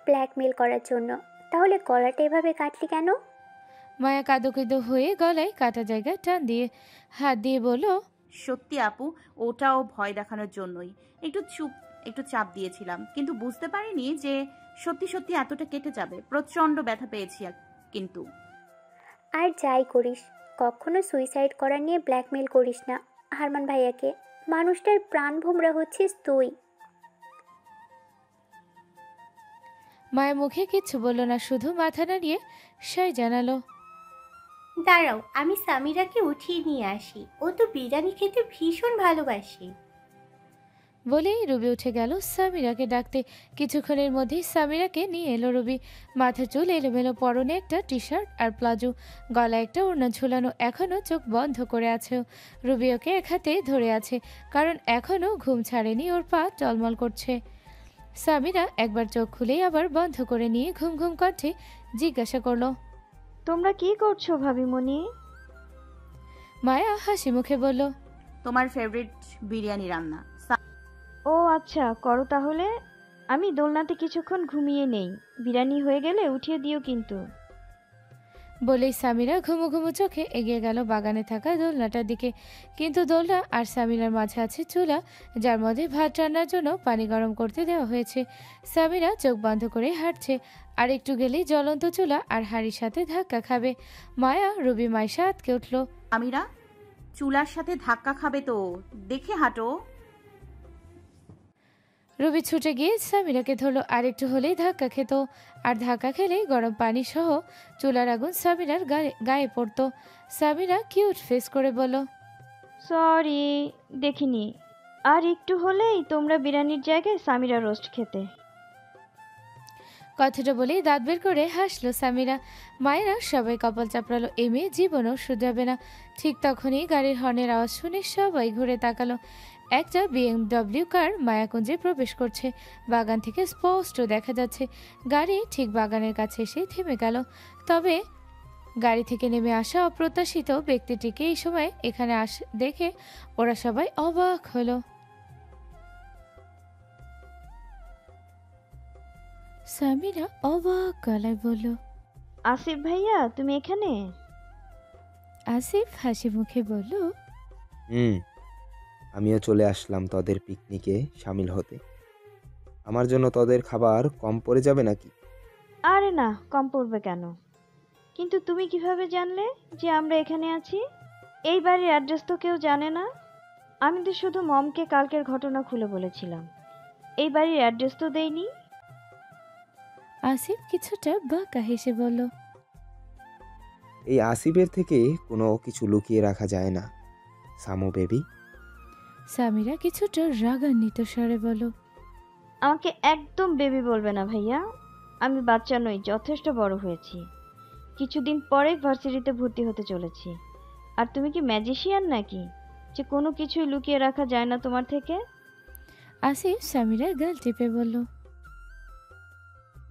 Blackmail করার জন্য। তাহলে গলাটা এভাবে কাটলি কেন? মায়া কাঁদো কাঁদো হয়ে গলায় কাটা জায়গায় টান দিয়ে হাত দিয়ে বলল, সত্যি আপু, ওটাও ভয় দেখানোর জন্যই। একটু চাপ দিয়েছিলাম, কিন্তু বুঝতে পারিনি যে সত্যি সত্যি এতটা কেটে যাবে। প্রচন্ড ব্যথা পেয়েছি কিন্তু। আর যাই করিস, কখনো সুইসাইড করা নিয়ে ব্ল্যাকমেল করিস না আরমান ভাইয়াকে। মানুষটার প্রাণ ভোমরা হচ্ছিস তুই। মায়ের মুখে কিচ্ছু বলল না, শুধু মাথা নাড়িয়ে সাই জানালো। দাঁড়াও, আমি সামিরাকে উঠিয়ে নিয়ে আসি, ও তো বিরিয়ানি খেতে ভীষণ ভালোবাসে। বলেই রুবি উঠে গেল সামিরাকে ডাকতে। কিছুক্ষণের মধ্যেই সামিরাকে নিয়ে এলো রুবি। মাথার চুল এলোমেলো, পরনে একটা টি শার্ট আর প্লাজো, গলায় একটা ওড়না ঝুলানো, এখনও চোখ বন্ধ করে আছে। রুবি ওকে এক হাতে ধরে আছে, কারণ এখনও ঘুম ছাড়েনি, ওর পা টলমল করছে। সামিরা একবার চোখ খুলেই আবার বন্ধ করে নিয়ে ঘুম ঘুম কণ্ঠে জিজ্ঞাসা করলো, তোমরা কি করছো ভাবিমণি? মায়া হাসি মুখে বলল, তোমার ফেভারিট বিরিয়ানি রান্না। ও আচ্ছা, করো তাহলে। আমি দোলনাতে কিছুক্ষণ ঘুমিয়ে নেই, বিরিয়ানি হয়ে গেলে উঠিয়ে দিও কিন্তু। বলেই সামিরা ঘুমু ঘুমু চোখে এগিয়ে গেল বাগানে থাকা দোলনাটার দিকে। কিন্তু দোলনা আর সামিরার মাঝে আছে চুলা, যার মধ্যে ভাত রান্নার জন্য পানি গরম করতে দেওয়া হয়েছে। সামিরা চোখ বন্ধ করে হাঁটছে, আর একটু গেলেই জ্বলন্ত চুলা আর হাঁড়ির সাথে ধাক্কা খাবে। মায়া রুবি মাইশা আতকে উঠল। আমিরা, চুলার সাথে ধাক্কা খাবে তো, দেখে হাঁটো। রুবি ছুটে গিয়ে সামিরাকে ধরলো, আর একটু হলেই ধাক্কা খেত। আর ধাক্কা খেলেই গরম পানি সহ চুলার আগুন সামিরার গায়ে পড়তো। সামিরা কিউট ফেস করে বলল, সরি, দেখিনি। আর একটু হলেই তোমরা বিরিয়ানির জায়গায় সামিরা রোস্ট খেতে। কথাটা বলেই দাঁত বের করে হাসলো সামিরা। মায়েরা সবাই কপাল চাপড়ালো, এই মেয়ে জীবনও শুধরাবে না। ঠিক তখনই গাড়ির হর্নের আওয়াজ শুনে সবাই ঘুরে তাকালো। একটা BMW কার মায়াকুঞ্জে প্রবেশ করছে। বাগান থেকে স্পষ্ট দেখা যাচ্ছে। গাড়ি ঠিক বাগানের কাছে এসে থেমে গেল। তবে গাড়ি থেকে নেমে আসা অপ্রত্যাশিত ব্যক্তিটিকে এই সময় এখানে দেখে ওরা সবাই অবাক হলো। সামিরা অবাক গলায় বলল, আসিফ ভাইয়া, তুমি এখানে? আসিফ হাসি মুখে বলল, আমিও চলে আসলাম তোদের পিকনিকে সামিল হতে। আমার জন্য তোদের খাবার কম পড়ে যাবে নাকি? আরে না, কম পড়বে কেন? কিন্তু তুমি কিভাবে জানলে যে আমরা এখানে আছি? এই বাড়ির অ্যাড্রেস তো কেউ জানে না। আমি তো শুধু মমকে কালকের ঘটনা খুলে বলেছিলাম, এই বাড়ির অ্যাড্রেস তো দেইনি। আসিফ কিছুটা বাঁকা হেসে বলল, এই আসিফের থেকে কোনো কিছু লুকিয়ে রাখা যায় না সামু বেবি। সামিরা কিছুটা রাগান্বিত স্বরে বলল, আমাকে একদম বেবি বলবে না ভাইয়া, আমি বাচ্চা নই, যথেষ্ট বড় হয়েছি। কিছুদিন পরে ভার্সিটিতে ভর্তি হতে চলেছি। আর তুমি কি ম্যাজিশিয়ান নাকি যে কোনো কিছুই লুকিয়ে রাখা যায় না তোমার থেকে? আসিফ সামিরার গাল টিপে বলল,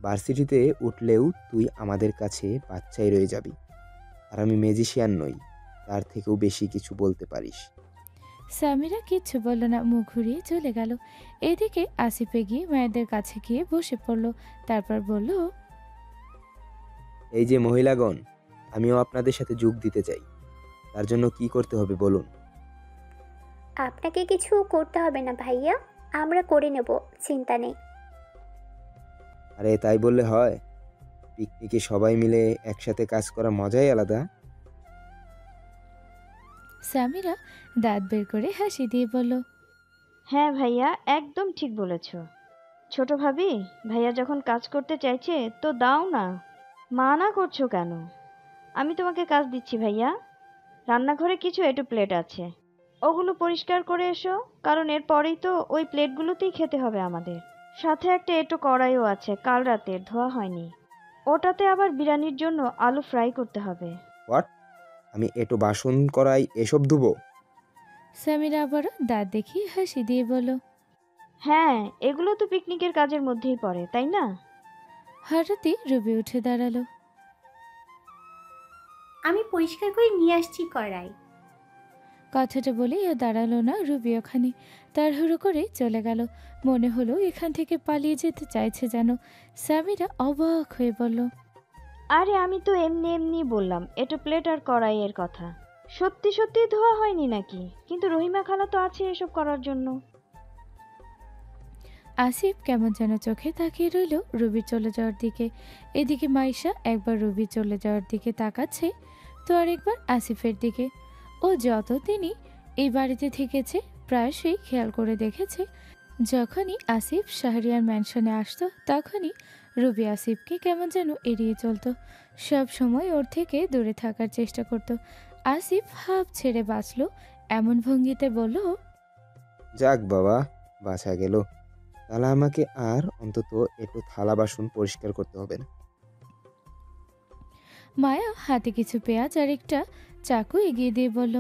ভার্সিটিতে উঠলেও তুই আমাদের কাছে বাচ্চাই রয়ে যাবি। আর আমি ম্যাজিশিয়ান নই, তার থেকেও বেশি কিছু বলতে পারিস। সামিরা কিচ্ছু বলল না, মুখ ঘুরিয়ে চলে গেল। এদিকে আসিফে গিয়ে মায়েদের কাছে গিয়ে বসে পড়ল। তারপর বলল, এই যে মহিলাগণ, আমিও আপনাদের সাথে যোগ দিতে চাই। তার জন্য কি করতে হবে বলুন? আপনাকে কিছু করতে হবে না ভাইয়া, আমরা করে নেব, চিন্তা নেই। আরে তাই বললে হয়? পিকনিকে সবাই মিলে একসাথে কাজ করা মজাই আলাদা। সামিরা দাঁত বের করে হাসি দিয়ে বলল, হ্যাঁ ভাইয়া, একদম ঠিক বলেছ। ছোট ভাবি, ভাইয়া যখন কাজ করতে চাইছে তো দাও না, মানা করছো কেন? আমি তোমাকে কাজ দিচ্ছি ভাইয়া। রান্নাঘরে কিছু এঁটো প্লেট আছে, ওগুলো পরিষ্কার করে এসো, কারণ এর পরেই তো ওই প্লেটগুলোতেই খেতে হবে আমাদের। সাথে একটা এঁটো কড়াইও আছে, কাল রাতের, ধোয়া হয়নি। ওটাতে আবার বিরিয়ানির জন্য আলু ফ্রাই করতে হবে। হোয়াট? আমি এটো বাসন করাই এসব ধুবো? সামিরা আবারও দাঁত দেখিয়ে হাসি দিয়ে বলল, হ্যাঁ, এগুলো তো পিকনিকের কাজের মধ্যেই পড়ে, তাই না? হঠাৎই রুবি উঠে দাঁড়ালো। আমি পরিষ্কার করে নিয়ে আসছি কড়াই। কথাটা বলেই আর দাঁড়ালো না রুবি ওখানে, তাড়াহুড়ো করে চলে গেল। মনে হলো এখান থেকে পালিয়ে যেতে চাইছে যেন। সামিরা অবাক হয়ে বলল, আরে আমি তো এমনি এমনি বললাম এটা প্লেট আর কড়াইয়ের কথা। সত্যি সত্যি ধোয়া হয়নি নাকি? কিন্তু রহিমা খালা তো আছে এসব করার জন্য। আসিফ কেমন যেন চোখে তাকিয়ে রইল রুবির চলে যাওয়ার দিকে। এদিকে মাইশা একবার রুবি চলে যাওয়ার দিকে তাকাচ্ছে, তো আরেকবার আসিফের দিকে। ও যতদিনই এই বাড়িতে থেকেছে প্রায়শই খেয়াল করে দেখেছে, যখনই আসিফ শাহরিয়ার ম্যানশনে আসতো তখনই রুবি আসিফকে কেমন যেন এড়িয়ে চলতো, সব সময় ওর থেকে দূরে থাকার চেষ্টা করত। আসিফ হাঁপ ছেড়ে বাঁচল এমন ভঙ্গিতে বলল, যাক বাবা, বাঁচা গেল। তাহলে আমাকে আর অন্তত একটু থালা বাসন পরিষ্কার করতে হবে না। মায়া হাতে কিছু পেঁয়াজ আর একটা চাকু এগিয়ে দিয়ে বলল,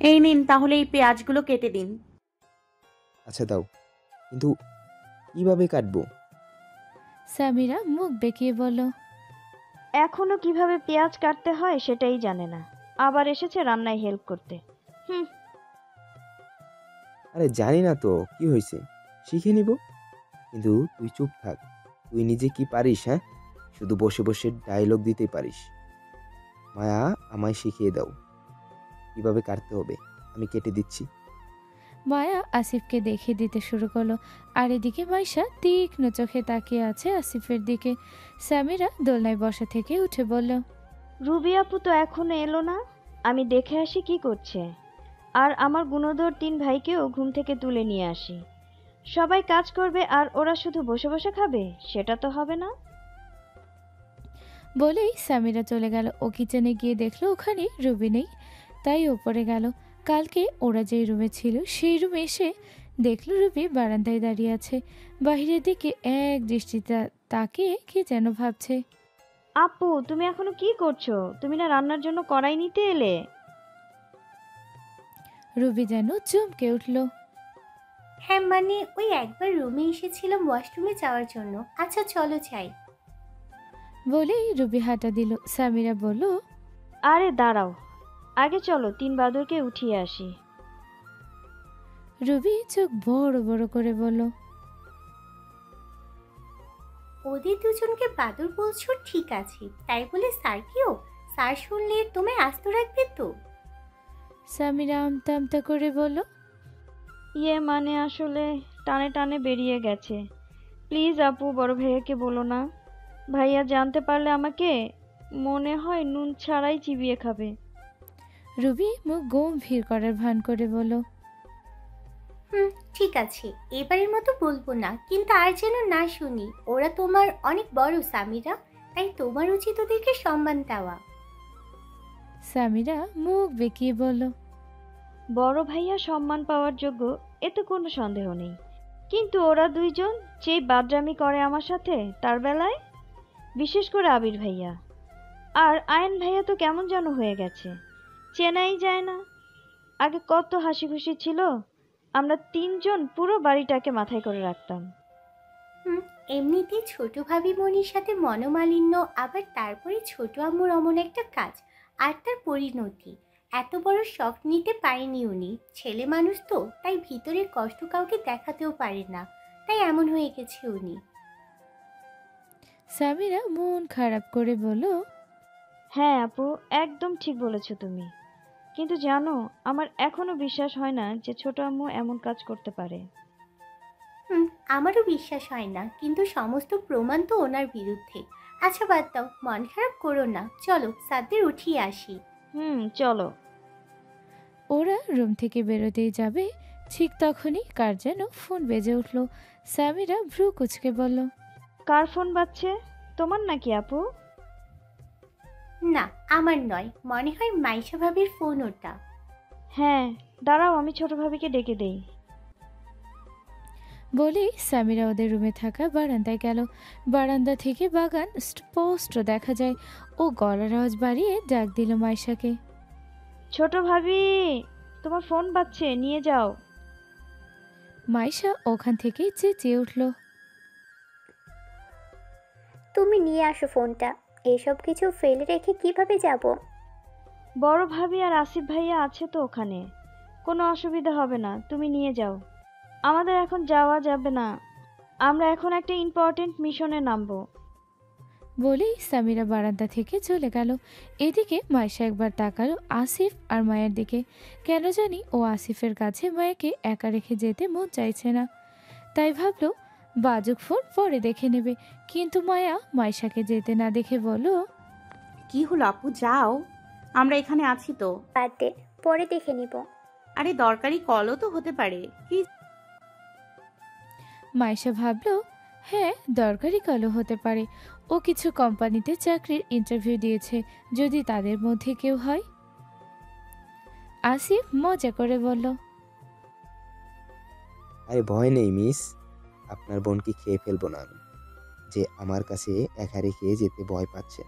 এই নিন, তাহলে এই পেঁয়াজগুলো কেটে দিন। আচ্ছা দাও, কিন্তু কিভাবে কাটবো? সামিরা মুখ বেঁকিয়ে বলল, এখনো কিভাবে পেঁয়াজ কাটতে হয় সেটাই জানে না, আবার এসেছে রান্নায় হেল্প করতে। হুম। আরে জানি না তো কি হয়েছে, শিখে নিব। কিন্তু তুই চুপ থাক, তুই নিজে কি পারিস? হ্যাঁ, শুধু বসে বসে ডায়লগ দিতে পারিস। মায়া, আমায় শিখিয়ে দাও কিভাবে কাটতে হবে, আমি কেটে দিচ্ছি। মায়া আসিফকে দেখিয়ে দিতে শুরু করলো, আর এদিকে মাইশা তীক্ষ্ণ চোখে তাকিয়ে আছে আসিফের দিকে। সামিরা দোলনায় বসা থেকে উঠে বলল, রুবি আপু তো এখনো এলো না, আমি দেখে আসি কি করছে। আর আমার গুণধর 3 ভাইকেও ঘুম থেকে তুলে নিয়ে আসি। সবাই কাজ করবে আর ওরা শুধু বসে বসে খাবে, সেটা তো হবে না। বলেই সামিরা চলে গেল। ও কিচেনে গিয়ে দেখলো ওখানে রুবি নেই, তাই ওপরে গেল। কালকে ওরা যে রুমে ছিল সেই রুমে এসে দেখলো রুবি বারান্দায় দাঁড়িয়ে আছে, বাইরের দিকে এক দৃষ্টিতে তাকিয়ে কি যেন ভাবছে। আপু তুমি এখনো কি করছো? তুমি না রান্নার জন্য কড়াই নিতে এলে? রুবি যেন চমকে উঠল। হ্যাঁ মানে ওই একবার রুমে এসেছিলাম ওয়াশরুমে যাওয়ার জন্য। আচ্ছা চলো যাই। বলেই রুবি হাঁটা দিল। সামিরা বলল, আরে দাঁড়াও, আগে চলো 3 বাদরকে উঠিয়ে আসি। রুবি চোখ বড় বড় করে বলল, ওদের দুজনকে বাদর বলছো ঠিক আছে, তাই বলে স্যারকেও? স্যার শুনলে তোমায় আস্ত রাখবে তো। সামিরা আমতা আমতা করে বলল, ইয়ে মানে আসলে টানে টানে বেরিয়ে গেছে। প্লিজ আপু বড় ভাইয়াকে বলো না, ভাইয়া জানতে পারলে আমাকে মনে হয় নুন ছাড়াই চিবিয়ে খাবে। রুবি মুখ গম্ভীর করার ভান করে বলল, ঠিক আছে, এবারের মতো বলবো না, কিন্তু আর যেন না শুনি। ওরা তোমার অনেক বড় সামিরা, তাই তোমার উচিত ওদেরকে সম্মান দেওয়া। সামিরা মুখ বেঁকিয়ে বলল, বড় ভাইয়া সম্মান পাওয়ার যোগ্য, এতে কোনো সন্দেহ নেই। কিন্তু ওরা দুইজন যে বাদরামি করে আমার সাথে তার বেলায়, বিশেষ করে আবির ভাইয়া আর আয়ন ভাইয়া তো কেমন যেন হয়ে গেছে, চেনাই যায় না। আগে কত হাসি খুশি ছিল, আমরা 3 জন পুরো বাড়িটাকে মাথায় করে রাখতাম। এমনিতেই ছোট ভাবি মনির সাথে মনোমালিন্য, আবার তারপরে ছোট আম্মুর অমন একটা কাজ, আর তার পরিণতি। এত বড় শখ নিতে পারেনি উনি। ছেলে মানুষ তো, তাই ভিতরের কষ্ট কাউকে দেখাতেও পারে না, তাই এমন হয়ে গেছে উনি। সামিরা মন খারাপ করে বলল, হ্যাঁ আপু, একদম ঠিক বলেছো তুমি। কিন্তু জানো, আমার এখনো বিশ্বাস হয় না যে ছোট আম্মু এমন কাজ করতে পারে। আমারও বিশ্বাস হয় না, কিন্তু সমস্ত প্রমাণ তো ওনার বিরুদ্ধে। আচ্ছা বাদ দাও, মন খারাপ করো না, চলো সাদের উঠিয়ে আসি। চলো। ওরা রুম থেকে বেরোতেই যাবে, ঠিক তখনই কার যেন ফোন বেজে উঠল। সামিরা ভ্রু কুচকে বলল, কার ফোন বাজছে? তোমার নাকি আপু? না, আমার নয়, মনে হয় মাইশা ভাবির ফোন ওটা। হ্যাঁ, দাঁড়াও আমি ছোট ভাবিকে ডেকে দেই। বলেই সামিরা ওদের রুমে থাকা বারান্দায় গেল। বারান্দা থেকে বাগান স্পষ্ট দেখা যায়। ও গলার আওয়াজ বাড়িয়ে ডাক দিল মাইশাকে। ছোট ভাবি, তোমার ফোন বাজছে, নিয়ে যাও। মাইশা ওখান থেকে চেঁচিয়ে উঠল, তুমি নিয়ে আসো ফোনটা, এসব কিছু ফেলে রেখে কিভাবে যাব? বড় ভাবি আর আসিফ ভাইয়া আছে তো ওখানে, কোনো অসুবিধা হবে না, তুমি নিয়ে যাও। আমাদের এখন যাওয়া যাবে না, আমরা এখন একটা ইম্পর্টেন্ট মিশনে নামবো। বলেই সামিরা বারান্দা থেকে চলে গেল। এদিকে মাইশা একবার তাকালো আসিফ আর মায়ের দিকে। কেন জানি ও আসিফের কাছে মায়াকে একা রেখে যেতে মন চাইছে না, তাই ভাবলো বাজুক ফোন পরে দেখে নেবে। কিন্তু মায়া মাইশাকে যেতে না দেখে বলল, কি হলো আপু, যাও, আমরা এখানে আছি তো। বাদ দে, পরে দেখে নিব। আরে দরকারি কলও তো হতে পারে। কি মাইশা ভাবলো হ্যাঁ দরকারি কলও হতে পারে। ও কিছু কোম্পানিতে চাকরির ইন্টারভিউ দিয়েছে, যদি তাদের মধ্যে কেউ হয়। আসিফ মজা করে বলল, আরে ভয় নেই মিস, আপনার বোনকে খেয়ে ফেলবো না আমি, যে আমার কাছে একা রেখে যেতে ভয় পাচ্ছে,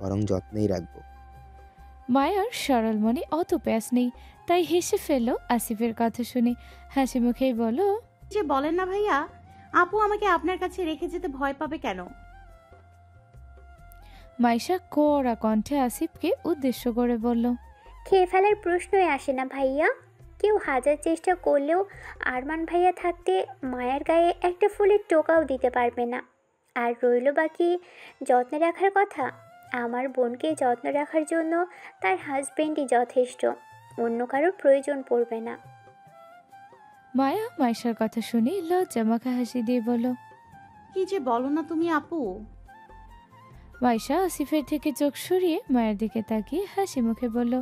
বরং যত্নেই রাখবো। মায়ার সরল মনে অত প্যাস নেই, তাই হেসে ফেলল আসিফের কথা শুনে। হাসি মুখেই বলল, যে বলেন না ভাইয়া, আপু আমাকে আপনার কাছে রেখে যেতে ভয় পাবে কেন? মাইশা কড়া কণ্ঠে আসিফকে উদ্দেশ্য করে বলল, খেয়ে ফেলার প্রশ্নই আসে না ভাইয়া। কেউ হাজার চেষ্টা করলেও আরমান ভাইয়া থাকতে মায়ের গায়ে একটা ফুলের টোকাও দিতে পারবে না। আর রইল বাকি যত্নে রাখার কথা, আমার বোনকে যত্ন রাখার জন্য তার হাজবেন্ডই যথেষ্ট, অন্য কারোর প্রয়োজন পড়বে না। মায়া মাইশার কথা শুনে লজ্জা মাখা হাসি দিয়ে বলল। কি যে বলো না তুমি আপু। মাইশা আসিফের থেকে চোখ সরিয়ে মায়ের দিকে তাকিয়ে হাসি মুখে বলল,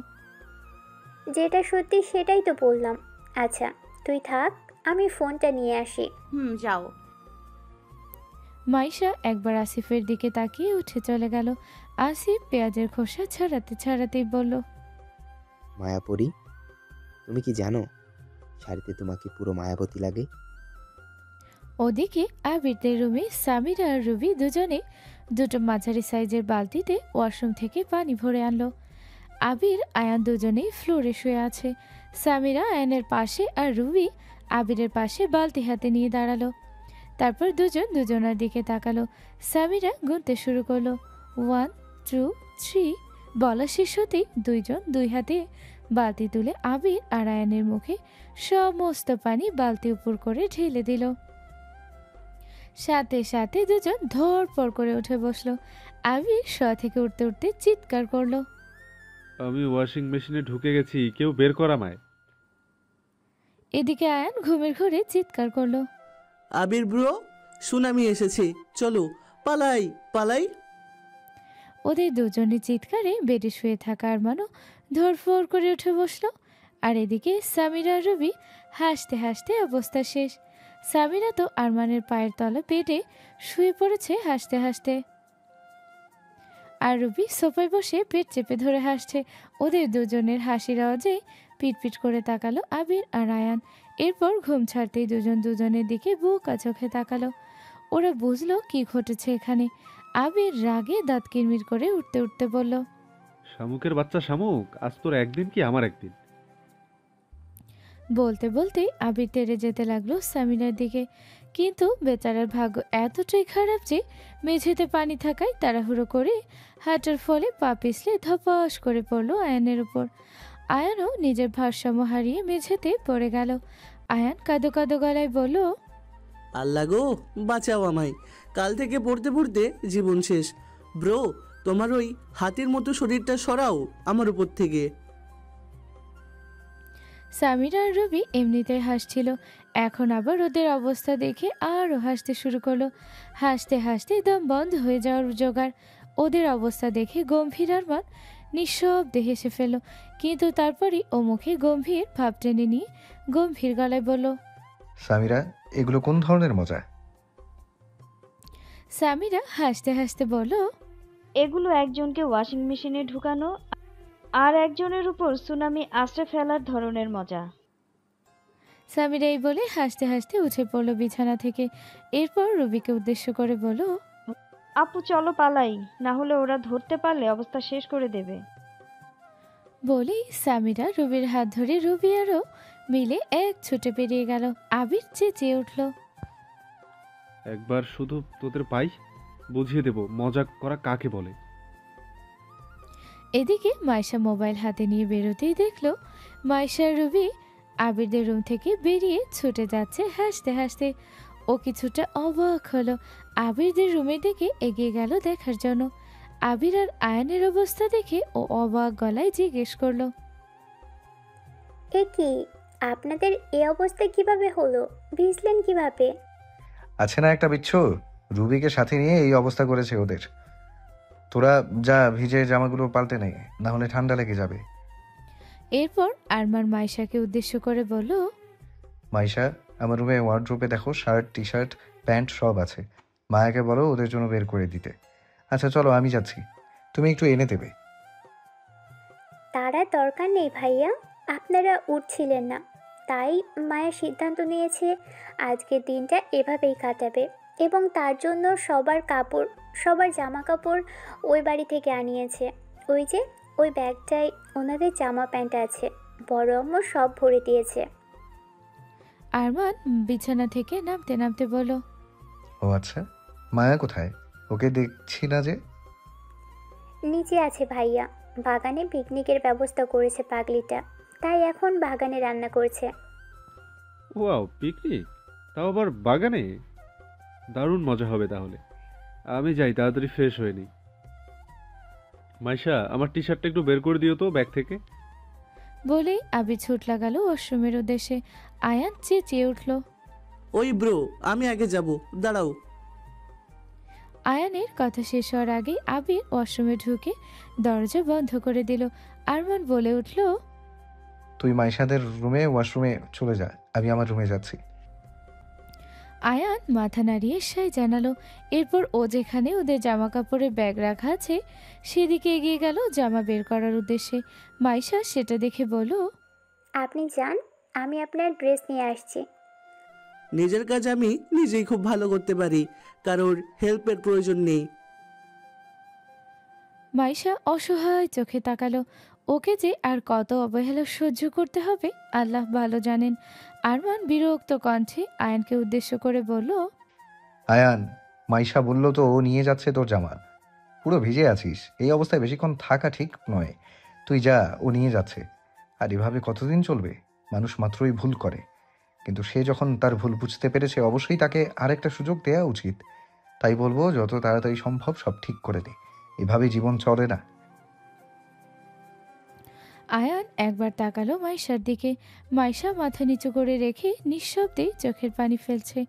যেটা সত্যি সেটাই তো বললাম। আচ্ছা তুই থাক, আমি ফোনটা নিয়ে আসি। যাও। মাইশা একবার আসিফের দিকে তাকিয়ে উঠে চলে গেল। আসিফ পেঁয়াজের খোসা ছাড়াতে ছাড়াতেই বলল, মায়াপরি, তুমি কি জানো শাড়িতে তোমাকে পুরো মায়াবতী লাগে? ওদিকে আবিরদের রুমে সামিরা আর রুবি দুজনে দুটো মাঝারি সাইজের বালতিতে ওয়াশরুম থেকে পানি ভরে আনলো। আবির আয়ান দুজনেই ফ্লোরে শুয়ে আছে। সামিরা আয়ানের পাশে আর রুবি আবিরের পাশে বালতি হাতে নিয়ে দাঁড়ালো। তারপর দুজন দুজনের দিকে তাকালো। সামিরা গুনতে শুরু করলো, 1 2 3। বলা শেষ হতেই দুইজন দুই হাতে বালতি তুলে আবির আর আয়ানের মুখে সমস্ত পানি বালতি উপর করে ঢেলে দিল। সাথে সাথে দুজন ধরপড় করে উঠে বসলো। আবির শোয়া থেকে উঠতে উঠতে চিৎকার করলো। আমি ওয়াশিং মেশিনে ঢুকে গেছি, কেউ বের কর আমায়। এদিকে আয়ান ঘুমের ঘরে চিৎকার করলো, আবির ব্রো, সুনামি এসেছে, চলো পালাই পালাই। ওদের দুজনের চিৎকারে বেডে শুয়ে থাকা আরমানও ধরফড় করে উঠে বসলো। আর এদিকে সামিরা আর রবি হাসতে হাসতে অবস্থা শেষ। সামিরা তো আরমানের পায়ের তলা বেডে শুয়ে পড়েছে হাসতে হাসতে, আর রবি সোফায় বসে পেট চেপে ধরে হাসছে। ওদের দুজনের হাসির আওয়াজে পিটপিট করে তাকালো আবির আর আয়ান। এরপর ঘুম ছাড়তেই দুজন দুজনের দিকে বোকা চোখে তাকালো। ওরা বুঝলো কি ঘটেছে এখানে। আবির রাগে দাঁত কিরমির করে উঠতে উঠতে বলল, শামুকের বাচ্চা শামুক, আজ তোর একদিন কি আমার একদিন। বলতে বলতেই আবির তেড়ে যেতে লাগলো সামিরার দিকে। কিন্তু বেচারার ভাগ্য এতটাই খারাপ যে মেঝেতে পানি থাকায় তাড়াহুড়ো করে হাঁটার ফলে পা পিছলে ধপাস করে পড়লো আয়ানের উপর। আয়ানও নিজের ভারসাম্য হারিয়ে মেঝেতে পড়ে গেল। আয়ান কাঁদো কাঁদো গলায় বলল, আল্লাহ গো, বাঁচাও আমায়, কাল থেকে পড়তে পড়তে জীবন শেষ। ব্রো, তোমার ওই হাতির মতো শরীরটা সরাও আমার উপর থেকে। সামিরা আর রবি এমনিতেই হাসছিল, এখন আবার ওদের অবস্থা দেখে আরও হাসতে শুরু করলো। হাসতে হাসতে দম বন্ধ হয়ে যাওয়ার জোগাড়। ওদের অবস্থা দেখে গম্ভীর আরমান নিঃশব্দে হেসে ফেলল। কিন্তু তারপরই ও মুখে গম্ভীর ভাব টেনে নিয়ে গম্ভীর গলায় বলল, সামিরা, এগুলো কোন ধরনের মজা? সামিরা হাসতে হাসতে বলল, এগুলো একজনকে ওয়াশিং মেশিনে ঢুকানো আর একজনের উপর সুনামি আশ্রে ফেলার ধরনের মজা। সামিরা এই বলে হাসতে হাসতে উঠে পড়ল বিছানা থেকে। এরপর রবিকে উদ্দেশ্য করে বলল, আপু চলো পালাই, না হলে ওরা ধরতে পারলে অবস্থা শেষ করে দেবে। বলেই সামিরা রবির হাত ধরে রবি আরও মিলে এক ছুটে বেরিয়ে গেল। আবির চেঁচিয়ে উঠল, একবার শুধু তোদের পাই, বুঝিয়ে দেব মজা করা কাকে বলে। এদিকে মাইশা মোবাইল হাতে নিয়ে বেরোতেই দেখলো মাইশা আর রুবি আবিরদের রুম থেকে বেরিয়ে ছুটে যাচ্ছে হাসতে হাসতে। ও কিছুটা অবাক হলো, আবিরদের রুমের দিকে এগিয়ে গেল দেখার জন্য। আবির আর আয়ানের অবস্থা দেখে ও অবাক গলায় জিজ্ঞেস করলো, এ কি, আপনাদের এ অবস্থা কিভাবে হলো? ভিজলেন কিভাবে? আছে না একটা বিচ্ছু, রুবিকে সাথে নিয়ে এই অবস্থা করেছে ওদের। তোরা যা ভিজে জামাগুলো পাল্টে নে, না হলে ঠান্ডা লেগে যাবে। এরপর আরমান মাইশাকে উদ্দেশ্য করে বলল, মাইশা, আমার রুমে ওয়ার্ড্রোবে দেখো, শার্ট, টি শার্ট, প্যান্ট সব আছে। মায়াকে বলো ওদের জন্য বের করে দিতে। আচ্ছা চলো, আমি যাচ্ছি, তুমি একটু এনে দেবে। তারা দরকার নেই ভাইয়া, আপনারা উঠছিলেন না, তাই মায়া সিদ্ধান্ত নিয়েছে আজকের দিনটা এভাবেই কাটাবে এবং তার জন্য সবার জামা কাপড় ওই বাড়ি থেকে আনিয়েছে। ওই যে ওই ব্যাগটায় ওনাদের জামা প্যান্ট আছে, বড় আম্মু সব ভরে দিয়েছে। আরমান বিছানা থেকে নামতে নামতে বলল, ও আচ্ছা, মায়া কোথায়? ওকে দেখছি না যে। নিচে আছে ভাইয়া, বাগানে পিকনিকের ব্যবস্থা করেছে পাগলিটা, তাই এখন বাগানে রান্না করছে। ওয়াও, পিকনিক, তাও আবার বাগানে! দারুণ মজা হবে তাহলে। আমি যাই, তাড়াতাড়ি ফ্রেশ হয়ে নিই। মাইশা, আমার টি শার্টটা একটু বের করে দিও তো ব্যাগ থেকে। বলেই আবির ছুট লাগালো ওয়াশরুমের উদ্দেশ্যে। আয়ান চেঁচিয়ে উঠল, ওই ব্রো, আমি আগে যাব, দাঁড়াও। আয়ানের কথা শেষ হওয়ার আগেই আবির ওয়াশরুমে ঢুকে দরজা বন্ধ করে দিল। আরমান বলে উঠল, তুই মাইশাদের রুমে ওয়াশরুমে চলে যা, আমি আমার রুমে যাচ্ছি। আয়ান মাথা নাড়িয়ে সাই জানালো। এরপর ও যেখানে ওদের জামা কাপড়ের ব্যাগ রাখা আছে সেদিকে এগিয়ে গেল জামা বের করার উদ্দেশ্যে। মাইশা সেটা দেখে বলল, আপনি যান, আমি আপনার ড্রেস নিয়ে আসছি। নিজের কাজ আমি নিজেই খুব ভালো করতে পারি, কারোর হেল্পের প্রয়োজন নেই। মাইশা অসহায় চোখে তাকালো। ওকে যে আর কত অবহেলা সহ্য করতে হবে আল্লাহ ভালো জানেন। আরমান বিরক্ত কণ্ঠে আয়ানকে উদ্দেশ্য করে বলল, আয়ান, মাইশা বলল তো ও নিয়ে যাচ্ছে তোর জামা। পুরো ভিজে আছিস, এই অবস্থায় বেশিক্ষণ থাকা ঠিক নয়। তুই যা, ও নিয়ে যাচ্ছে। আর এভাবে কতদিন চলবে? মানুষ মাত্রই ভুল করে, কিন্তু সে যখন তার ভুল বুঝতে পেরেছে অবশ্যই তাকে আরেকটা সুযোগ দেওয়া উচিত। তাই বলবো যত তাড়াতাড়ি সম্ভব সব ঠিক করে দে, এভাবে জীবন চলে না। আয়ান একবার তাকালো মাইশার দিকে। মাইশা মাথা নিচু করে রেখে নিঃশব্দে চোখের পানি ফেলছে।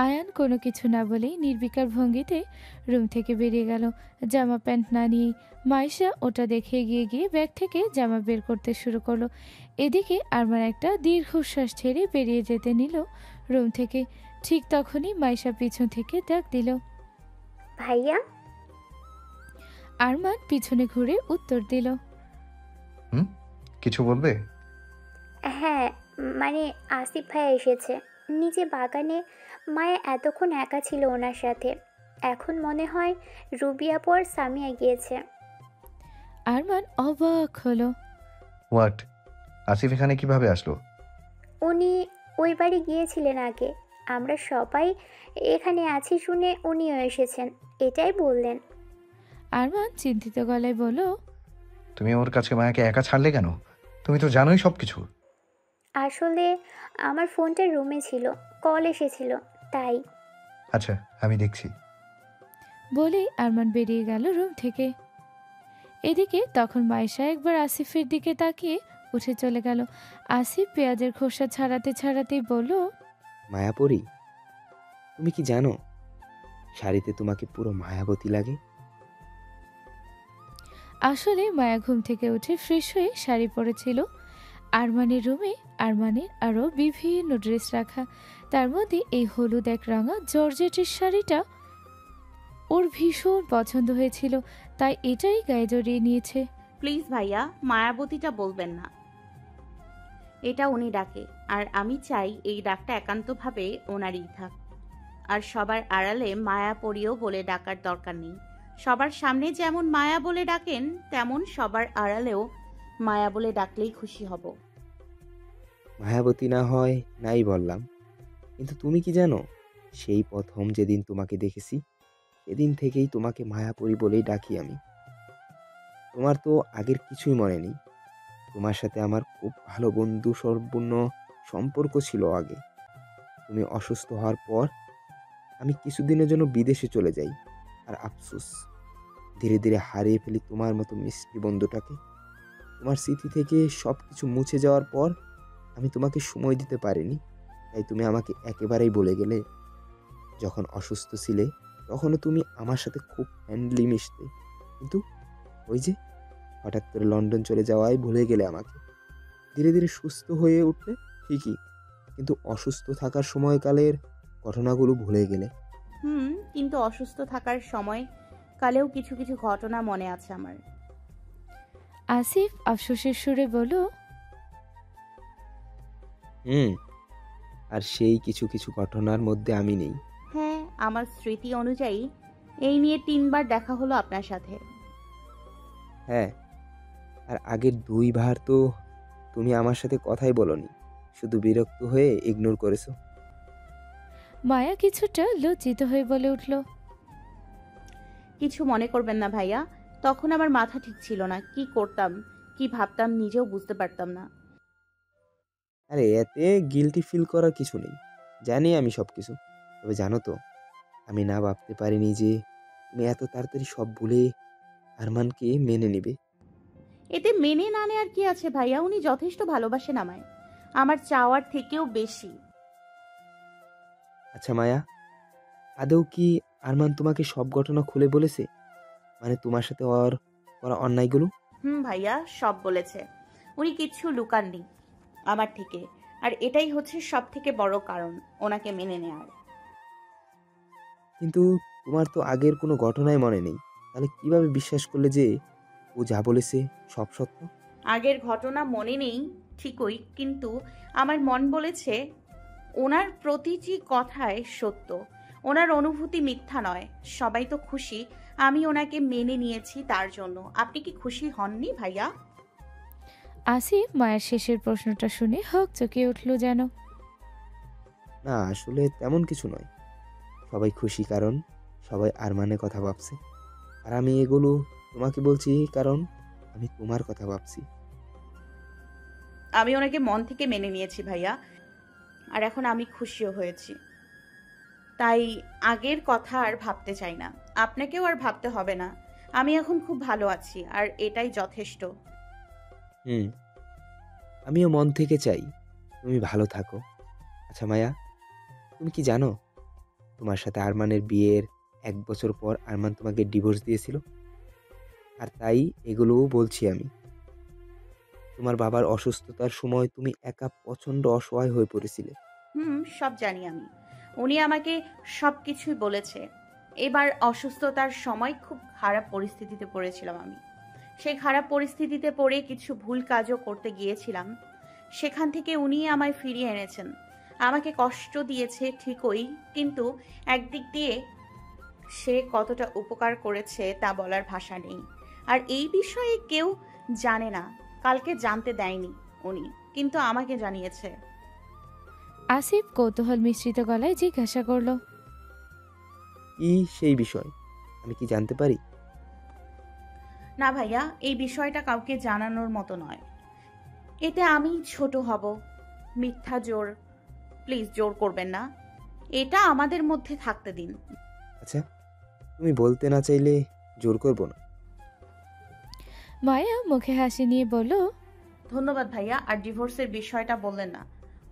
আয়ান কোনো কিছু না বলেই নির্বিকার ভঙ্গিতে রুম থেকে বেরিয়ে গেল, জামা প্যান্ট না নিয়েই। মাইশা ওটা দেখে এগিয়ে গিয়ে ব্যাগ থেকে জামা বের করতে শুরু করলো। এদিকে আরমান একটা দীর্ঘশ্বাস ছেড়ে বেরিয়ে যেতে নিল রুম থেকে। ঠিক তখনই মাইশা পিছন থেকে ডাক দিল। ভাইয়া। আরমান পিছনে ঘুরে উত্তর দিল, কিছু বলবে? হ্যাঁ, মানে আসিফ ভাইয়া এসেছে নিচে বাগানে। মায়া এতক্ষণ একা ছিল ওনার সাথে, এখন মনে হয় রুবি আপু আর সামিয়া গিয়েছে। আরমান অবাক হলো। হোয়াট? আসিফ এখানে কিভাবে আসলো? উনি ওই বাড়ি গিয়েছিলেন আগে, আমরা সবাই এখানে আছি শুনে উনিও এসেছেন, এটাই বললেন। আরমান চিন্তিত গলায় বলল, তুমি ওর কাছে মায়াকে একা ছাড়লে কেন? তুমি তো জানোই সব কিছু। আসলে আমার ফোনটা রুমে ছিল, কল এসেছিল তাই। আচ্ছা, আমি দেখছি। বলেই আরমান বেরিয়ে গেল রুম থেকে। এদিকে তখন মাইশা একবার আসিফের দিকে তাকিয়ে উঠে চলে গেল। আসিফ পেঁয়াজের খোসা ছাড়াতে ছাড়াতেই বলল, মায়াপরি, তুমি কি জানো শাড়িতে তোমাকে পুরো মায়াবতী লাগে? আসলে মায়া ঘুম থেকে উঠে ফ্রেশ হয়ে শাড়ি পরেছিল। আরমানের রুমে আরমানের আরও বিভিন্ন ড্রেস রাখা, তার মধ্যে এই হলুদ এক রাঙা জর্জেটের শাড়িটা ওর ভীষণ পছন্দ হয়েছিল, তাই এটাই গায়ে জড়িয়ে নিয়েছে। প্লিজ ভাইয়া, মায়াবতীটা বলবেন না, এটা উনি ডাকে, আর আমি চাই এই ডাকটা একান্তভাবে ওনারই থাক। আর সবার আড়ালে মায়া পড়িও বলে ডাকার দরকার নেই। সবার সামনে যেমন মায়া বলে ডাকেন, তেমন সবার আড়ালেও মায়া বলে ডাকলেই খুশি হব। মায়াবতী না হয় নাই বললাম, কিন্তু তুমি কি জানো সেই প্রথম যেদিন তোমাকে দেখেছি সেদিন থেকেই তোমাকে মায়াপরি বলেই ডাকি আমি। তোমার তো আগের কিছুই মনে নেই। তোমার সাথে আমার খুব ভালো বন্ধু সম্পূর্ণ সম্পর্ক ছিল আগে। তুমি অসুস্থ হওয়ার পর আমি কিছুদিনের জন্য বিদেশে চলে যাই, আর আফসোস ধীরে ধীরে হারিয়ে ফেলি তোমার মতো মিষ্টি বন্ধুটাকে। তোমার স্মৃতি থেকে সব কিছু মুছে যাওয়ার পর আমি তোমাকে সময় দিতে পারিনি, তাই তুমি আমাকে একেবারেই বলে গেলে। যখন অসুস্থ ছিলে তখনও তুমি আমার সাথে খুব ফ্রেন্ডলি মিশতে, কিন্তু ওই যে হঠাৎ করে লন্ডন চলে যাওয়ায় ভুলে গেলে আমাকে। ধীরে ধীরে সুস্থ হয়ে উঠলে ঠিকই, কিন্তু অসুস্থ থাকার সময়কালের ঘটনাগুলো ভুলে গেলে। কিন্তু অসুস্থ থাকার সময় কালেও কিছু কিছু ঘটনা মনে আছে আমার। আসিফ আফসোসের সুরে বলল, আর সেই কিছু কিছু ঘটনার মধ্যে আমি নেই। হ্যাঁ, আমার স্মৃতি অনুযায়ী এই নিয়ে 3 বার দেখা হলো আপনার সাথে। হ্যাঁ, আর আগের 2 বার তো তুমি আমার সাথে কথাই বলনি, শুধু বিরক্ত হয়ে ইগনোর করেছো। মায়া কিছুটা লজ্জিত হয়ে বলে উঠল, কিছু মনে করবেন না ভাইয়া, তখন আমার মাথা ঠিক ছিল না, কি করতাম কি ভাবতাম নিজেও বুঝতে পারতাম না। আরে এতে গিলটি ফিল করার কিছু নেই, জানি আমি সব কিছু। তবে জানো তো, আমি না ভাবতে পারিনি যে তুমি এত তাড়াতাড়ি সব ভুলে আরমানকে মেনে নেবে। এতে মেনে না নেওয়ার কি আছে ভাইয়া, উনি যথেষ্ট ভালোবাসেন আমায়, আমার চাওয়ার থেকেও বেশি। আচ্ছা মায়া, আদৌ কি আরমান তোমাকে সব ঘটনা খুলে বলেছে? মানে তোমার সাথে ওর করা অন্যায়গুলো? ভাইয়া সব বলেছে, উনি কিচ্ছু লুকাননি আমার থেকে, আর এটাই হচ্ছে সব থেকে বড় কারণ ওনাকে মেনে নেওয়ার। কিন্তু তোমার তো আগের কোনো ঘটনাই মনে নেই, তাহলে কিভাবে বিশ্বাস করলে যে ও যা বলেছে সব সত্য? আগের ঘটনা মনে নেই ঠিকই, কিন্তু আমার মন বলেছে ওনার প্রতিটি কথাই সত্য, ওনার অনুভূতি মিথ্যা নয়। সবাই তো খুশি আমি ওনাকে মেনে নিয়েছি তার জন্য। আপনি কি খুশি হননি ভাইয়া? আসিফ মায়ের শেষের প্রশ্নটা শুনে হক চকিয়ে উঠল যেন। না, আসলে তেমন কিছু নয়। সবাই খুশি কারণ সবাই আরমানের কথা ভাবছে, আর আমি এগুলো তোমাকে বলছি কারণ আমি তোমার কথা ভাবছি। আমি ওনাকে মন থেকে মেনে নিয়েছি ভাইয়া, আর এখন আমি খুশিও হয়েছি, তাই আগের কথা আর ভাবতে চাই না। আপনাকেও আর ভাবতে হবে না, আমি এখন খুব ভালো আছি, আর এটাই যথেষ্ট। আমিও মন থেকে চাই তুমি ভালো থাকো। আচ্ছা মায়া, তুমি কি জানো তোমার সাথে আরমানের বিয়ের 1 বছর পর আরমান তোমাকে ডিভোর্স দিয়েছিল? আর তাই এগুলোও বলছি আমি। তোমার বাবার অসুস্থতার সময় তুমি একা প্রচন্ড অসহায় হয়ে পড়েছিলে। সব জানি আমি, উনি আমাকে সব কিছুই বলেছে। এবার অসুস্থতার সময় খুব খারাপ পরিস্থিতিতে পড়েছিলাম আমি, সেই খারাপ পরিস্থিতিতে পড়ে কিছু ভুল কাজও করতে গিয়েছিলাম, সেখান থেকে উনি আমায় ফিরিয়ে এনেছেন। আমাকে কষ্ট দিয়েছে ঠিকই, কিন্তু একদিক দিয়ে সে কতটা উপকার করেছে তা বলার ভাষা নেই। আর এই বিষয়ে কেউ জানে না, কালকে জানতে দেয়নি উনি, কিন্তু আমাকে জানিয়েছে। আসিফ কৌতূহল মিশ্রিত গলায় জিজ্ঞাসা করল, কি সেই বিষয়? আমি কি জানতে পারি? না ভাইয়া, এই বিষয়টা কাউকে জানানোর মতো নয়, এতে আমি ছোট হব। মিথ্যা জোর, প্লিজ জোর করবেন না, এটা আমাদের মধ্যে থাকতে দিন। আচ্ছা, তুমি বলতে না চাইলে জোর করব না। মায়া মুখে হাসি নিয়ে বলল, ধন্যবাদ ভাইয়া। আর ডিভোর্সের বিষয়টা বললেন না,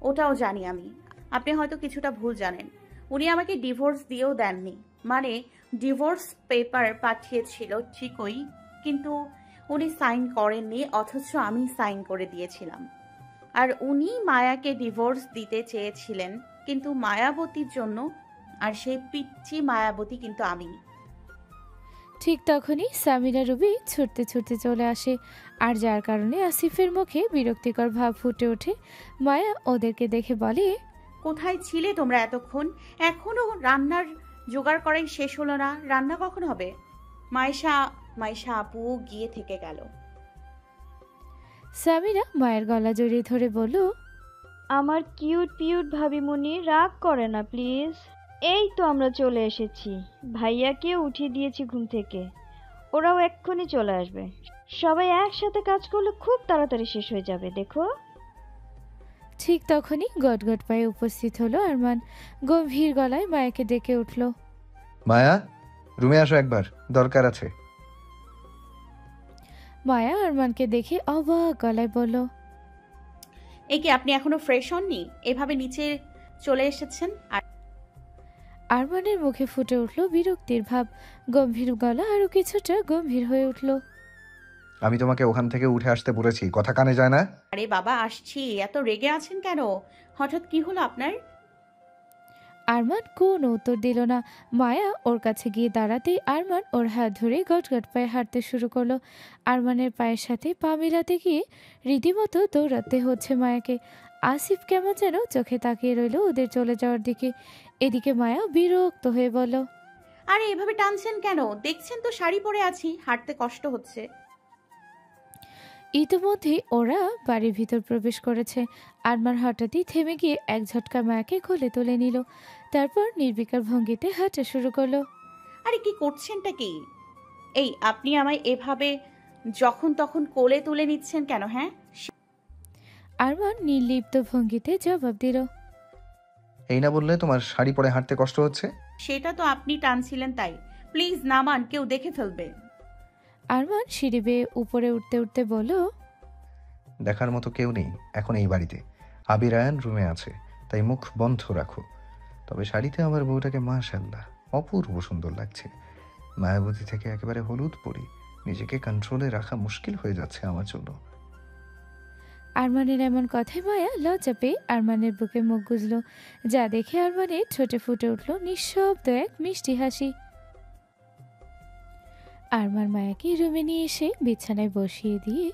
ওটাও জানি আমি। আপনি হয়তো কিছুটা ভুল জানেন, উনি আমাকে ডিভোর্স দিয়েও দেননি। মানে ডিভোর্স পেপার পাঠিয়েছিল ঠিকই, কিন্তু উনি সাইন করেননি, অথচ আমি সাইন করে দিয়েছিলাম। আর উনি মায়াকে ডিভোর্স দিতে চেয়েছিলেন, কিন্তু মায়াবতীর জন্য, আর সেই পিচ্চি মায়াবতী কিন্তু আমি। ঠিক তখনই সামিরা রুবি ছুটতে ছুটতে চলে আসে, আর যার কারণে আসিফের মুখে বিরক্তিকর ভাব ফুটে ওঠে। মায়া ওদেরকে দেখে বলে, কোথায় ছিলে তোমরা এতক্ষণ? এখনো রান্নার জোগাড় করাই শেষ হলো না, রান্না কখন হবে? মাইশা আপু গিয়ে থেকে গেল। সামিরা মায়ের গলা জড়িয়ে ধরে বলল, আমার কিউট পিউট ভাবিমণি রাগ করে না প্লিজ। এই তো আমরা চলে এসেছি, ভাইয়াকে উঠিয়ে দিয়েছি ঘুম থেকে, ওরাও এক্ষুনি চলে আসবে। সবাই একসাথে কাজ করলে খুব তাড়াতাড়ি শেষ হয়ে যাবে, দেখো। ঠিক তখনই গটগট পায়ে উপস্থিত হলো আরমান। গম্ভীর গলায় মায়াকে ডেকে উঠল। মায়া, রুমে আসো একবার, দরকার আছে। মায়া আরমানকে দেখে অবাক গলায় বলল, এই কি আপনি এখনো ফ্রেশ হননি? এভাবে নিচে চলে এসেছেন? আর আরমানের মুখে ফুটে উঠল বিরক্তির ভাব। গম্ভীর গলা আরো কিছুটা গম্ভীর হয়ে উঠল। আমি তোমাকে ওখান থেকে উঠে আসতে বলেছি, কথা কানে যায় না? আরে বাবা, আসছি। এত রেগে আছেন কেন? হঠাৎ কি হলো আপনার? আরমান কোনো উত্তর দিল না। মায়া ওর কাছে গিয়ে দাঁড়াতেই আরমান ওর হাত ধরে গটগট পায়ে হাঁটতে শুরু করলো। আরমানের পায়ের সাথে পা মিলাতে গিয়ে রীতিমতো দৌড়াতে হচ্ছে মায়াকে। আসিফ কেমন যেন চোখে তাকিয়ে রইল ওদের চলে যাওয়ার দিকে। এদিকে মায়া বিরক্ত হয়ে বলল, আরে এভাবে টানছেন কেন? দেখছেন তো শাড়ি পরে আছি, হাঁটতে কষ্ট হচ্ছে। ইতিমধ্যে ওরা বাড়ির ভিতর প্রবেশ করেছে। আরমান হঠাৎই থেমে গিয়ে এক ঝটকা মায়াকে কোলে তুলে নিল। তারপর নির্বিকার ভঙ্গিতে হাঁটা শুরু করলো। আরে কি করছেনটা কি? এই আপনি আমায় এভাবে যখন তখন কোলে তুলে নিচ্ছেন কেন? হ্যাঁ, আরমান নির্লিপ্ত ভঙ্গিতে জবাব দিল, এই না বললে তোমার শাড়ি পরে হাঁটতে কষ্ট হচ্ছে? সেটা তো আপনি টানছিলেন তাই। প্লিজ নামান, কেউ দেখে ফেলবে। আরমান সিঁড়ি বেয়ে উপরে উঠতে উঠতে বলল, দেখার মতো কেউ নেই এখন এই বাড়িতে। আবির আয়ান রুমে আছে, তাই মুখ বন্ধ রাখো। তবে শাড়িতে আমার বউটাকে মাশাআল্লাহ অপূর্ব সুন্দর লাগছে। মায়াবতী থেকে একেবারে হলুদ পরি, নিজেকে কন্ট্রোলে রাখা মুশকিল হয়ে যাচ্ছে আমার জন্য। আরমানের এমন কথায় মায়া লজ্জা পেয়ে আরমানের বুকে মুখ গুজল, যা দেখে আরমানের ঠোঁটে ফুটে উঠল নিঃশব্দ এক মিষ্টি হাসি। আরমান মায়াকে রুমে নিয়ে এসে বিছানায় বসিয়ে দিয়ে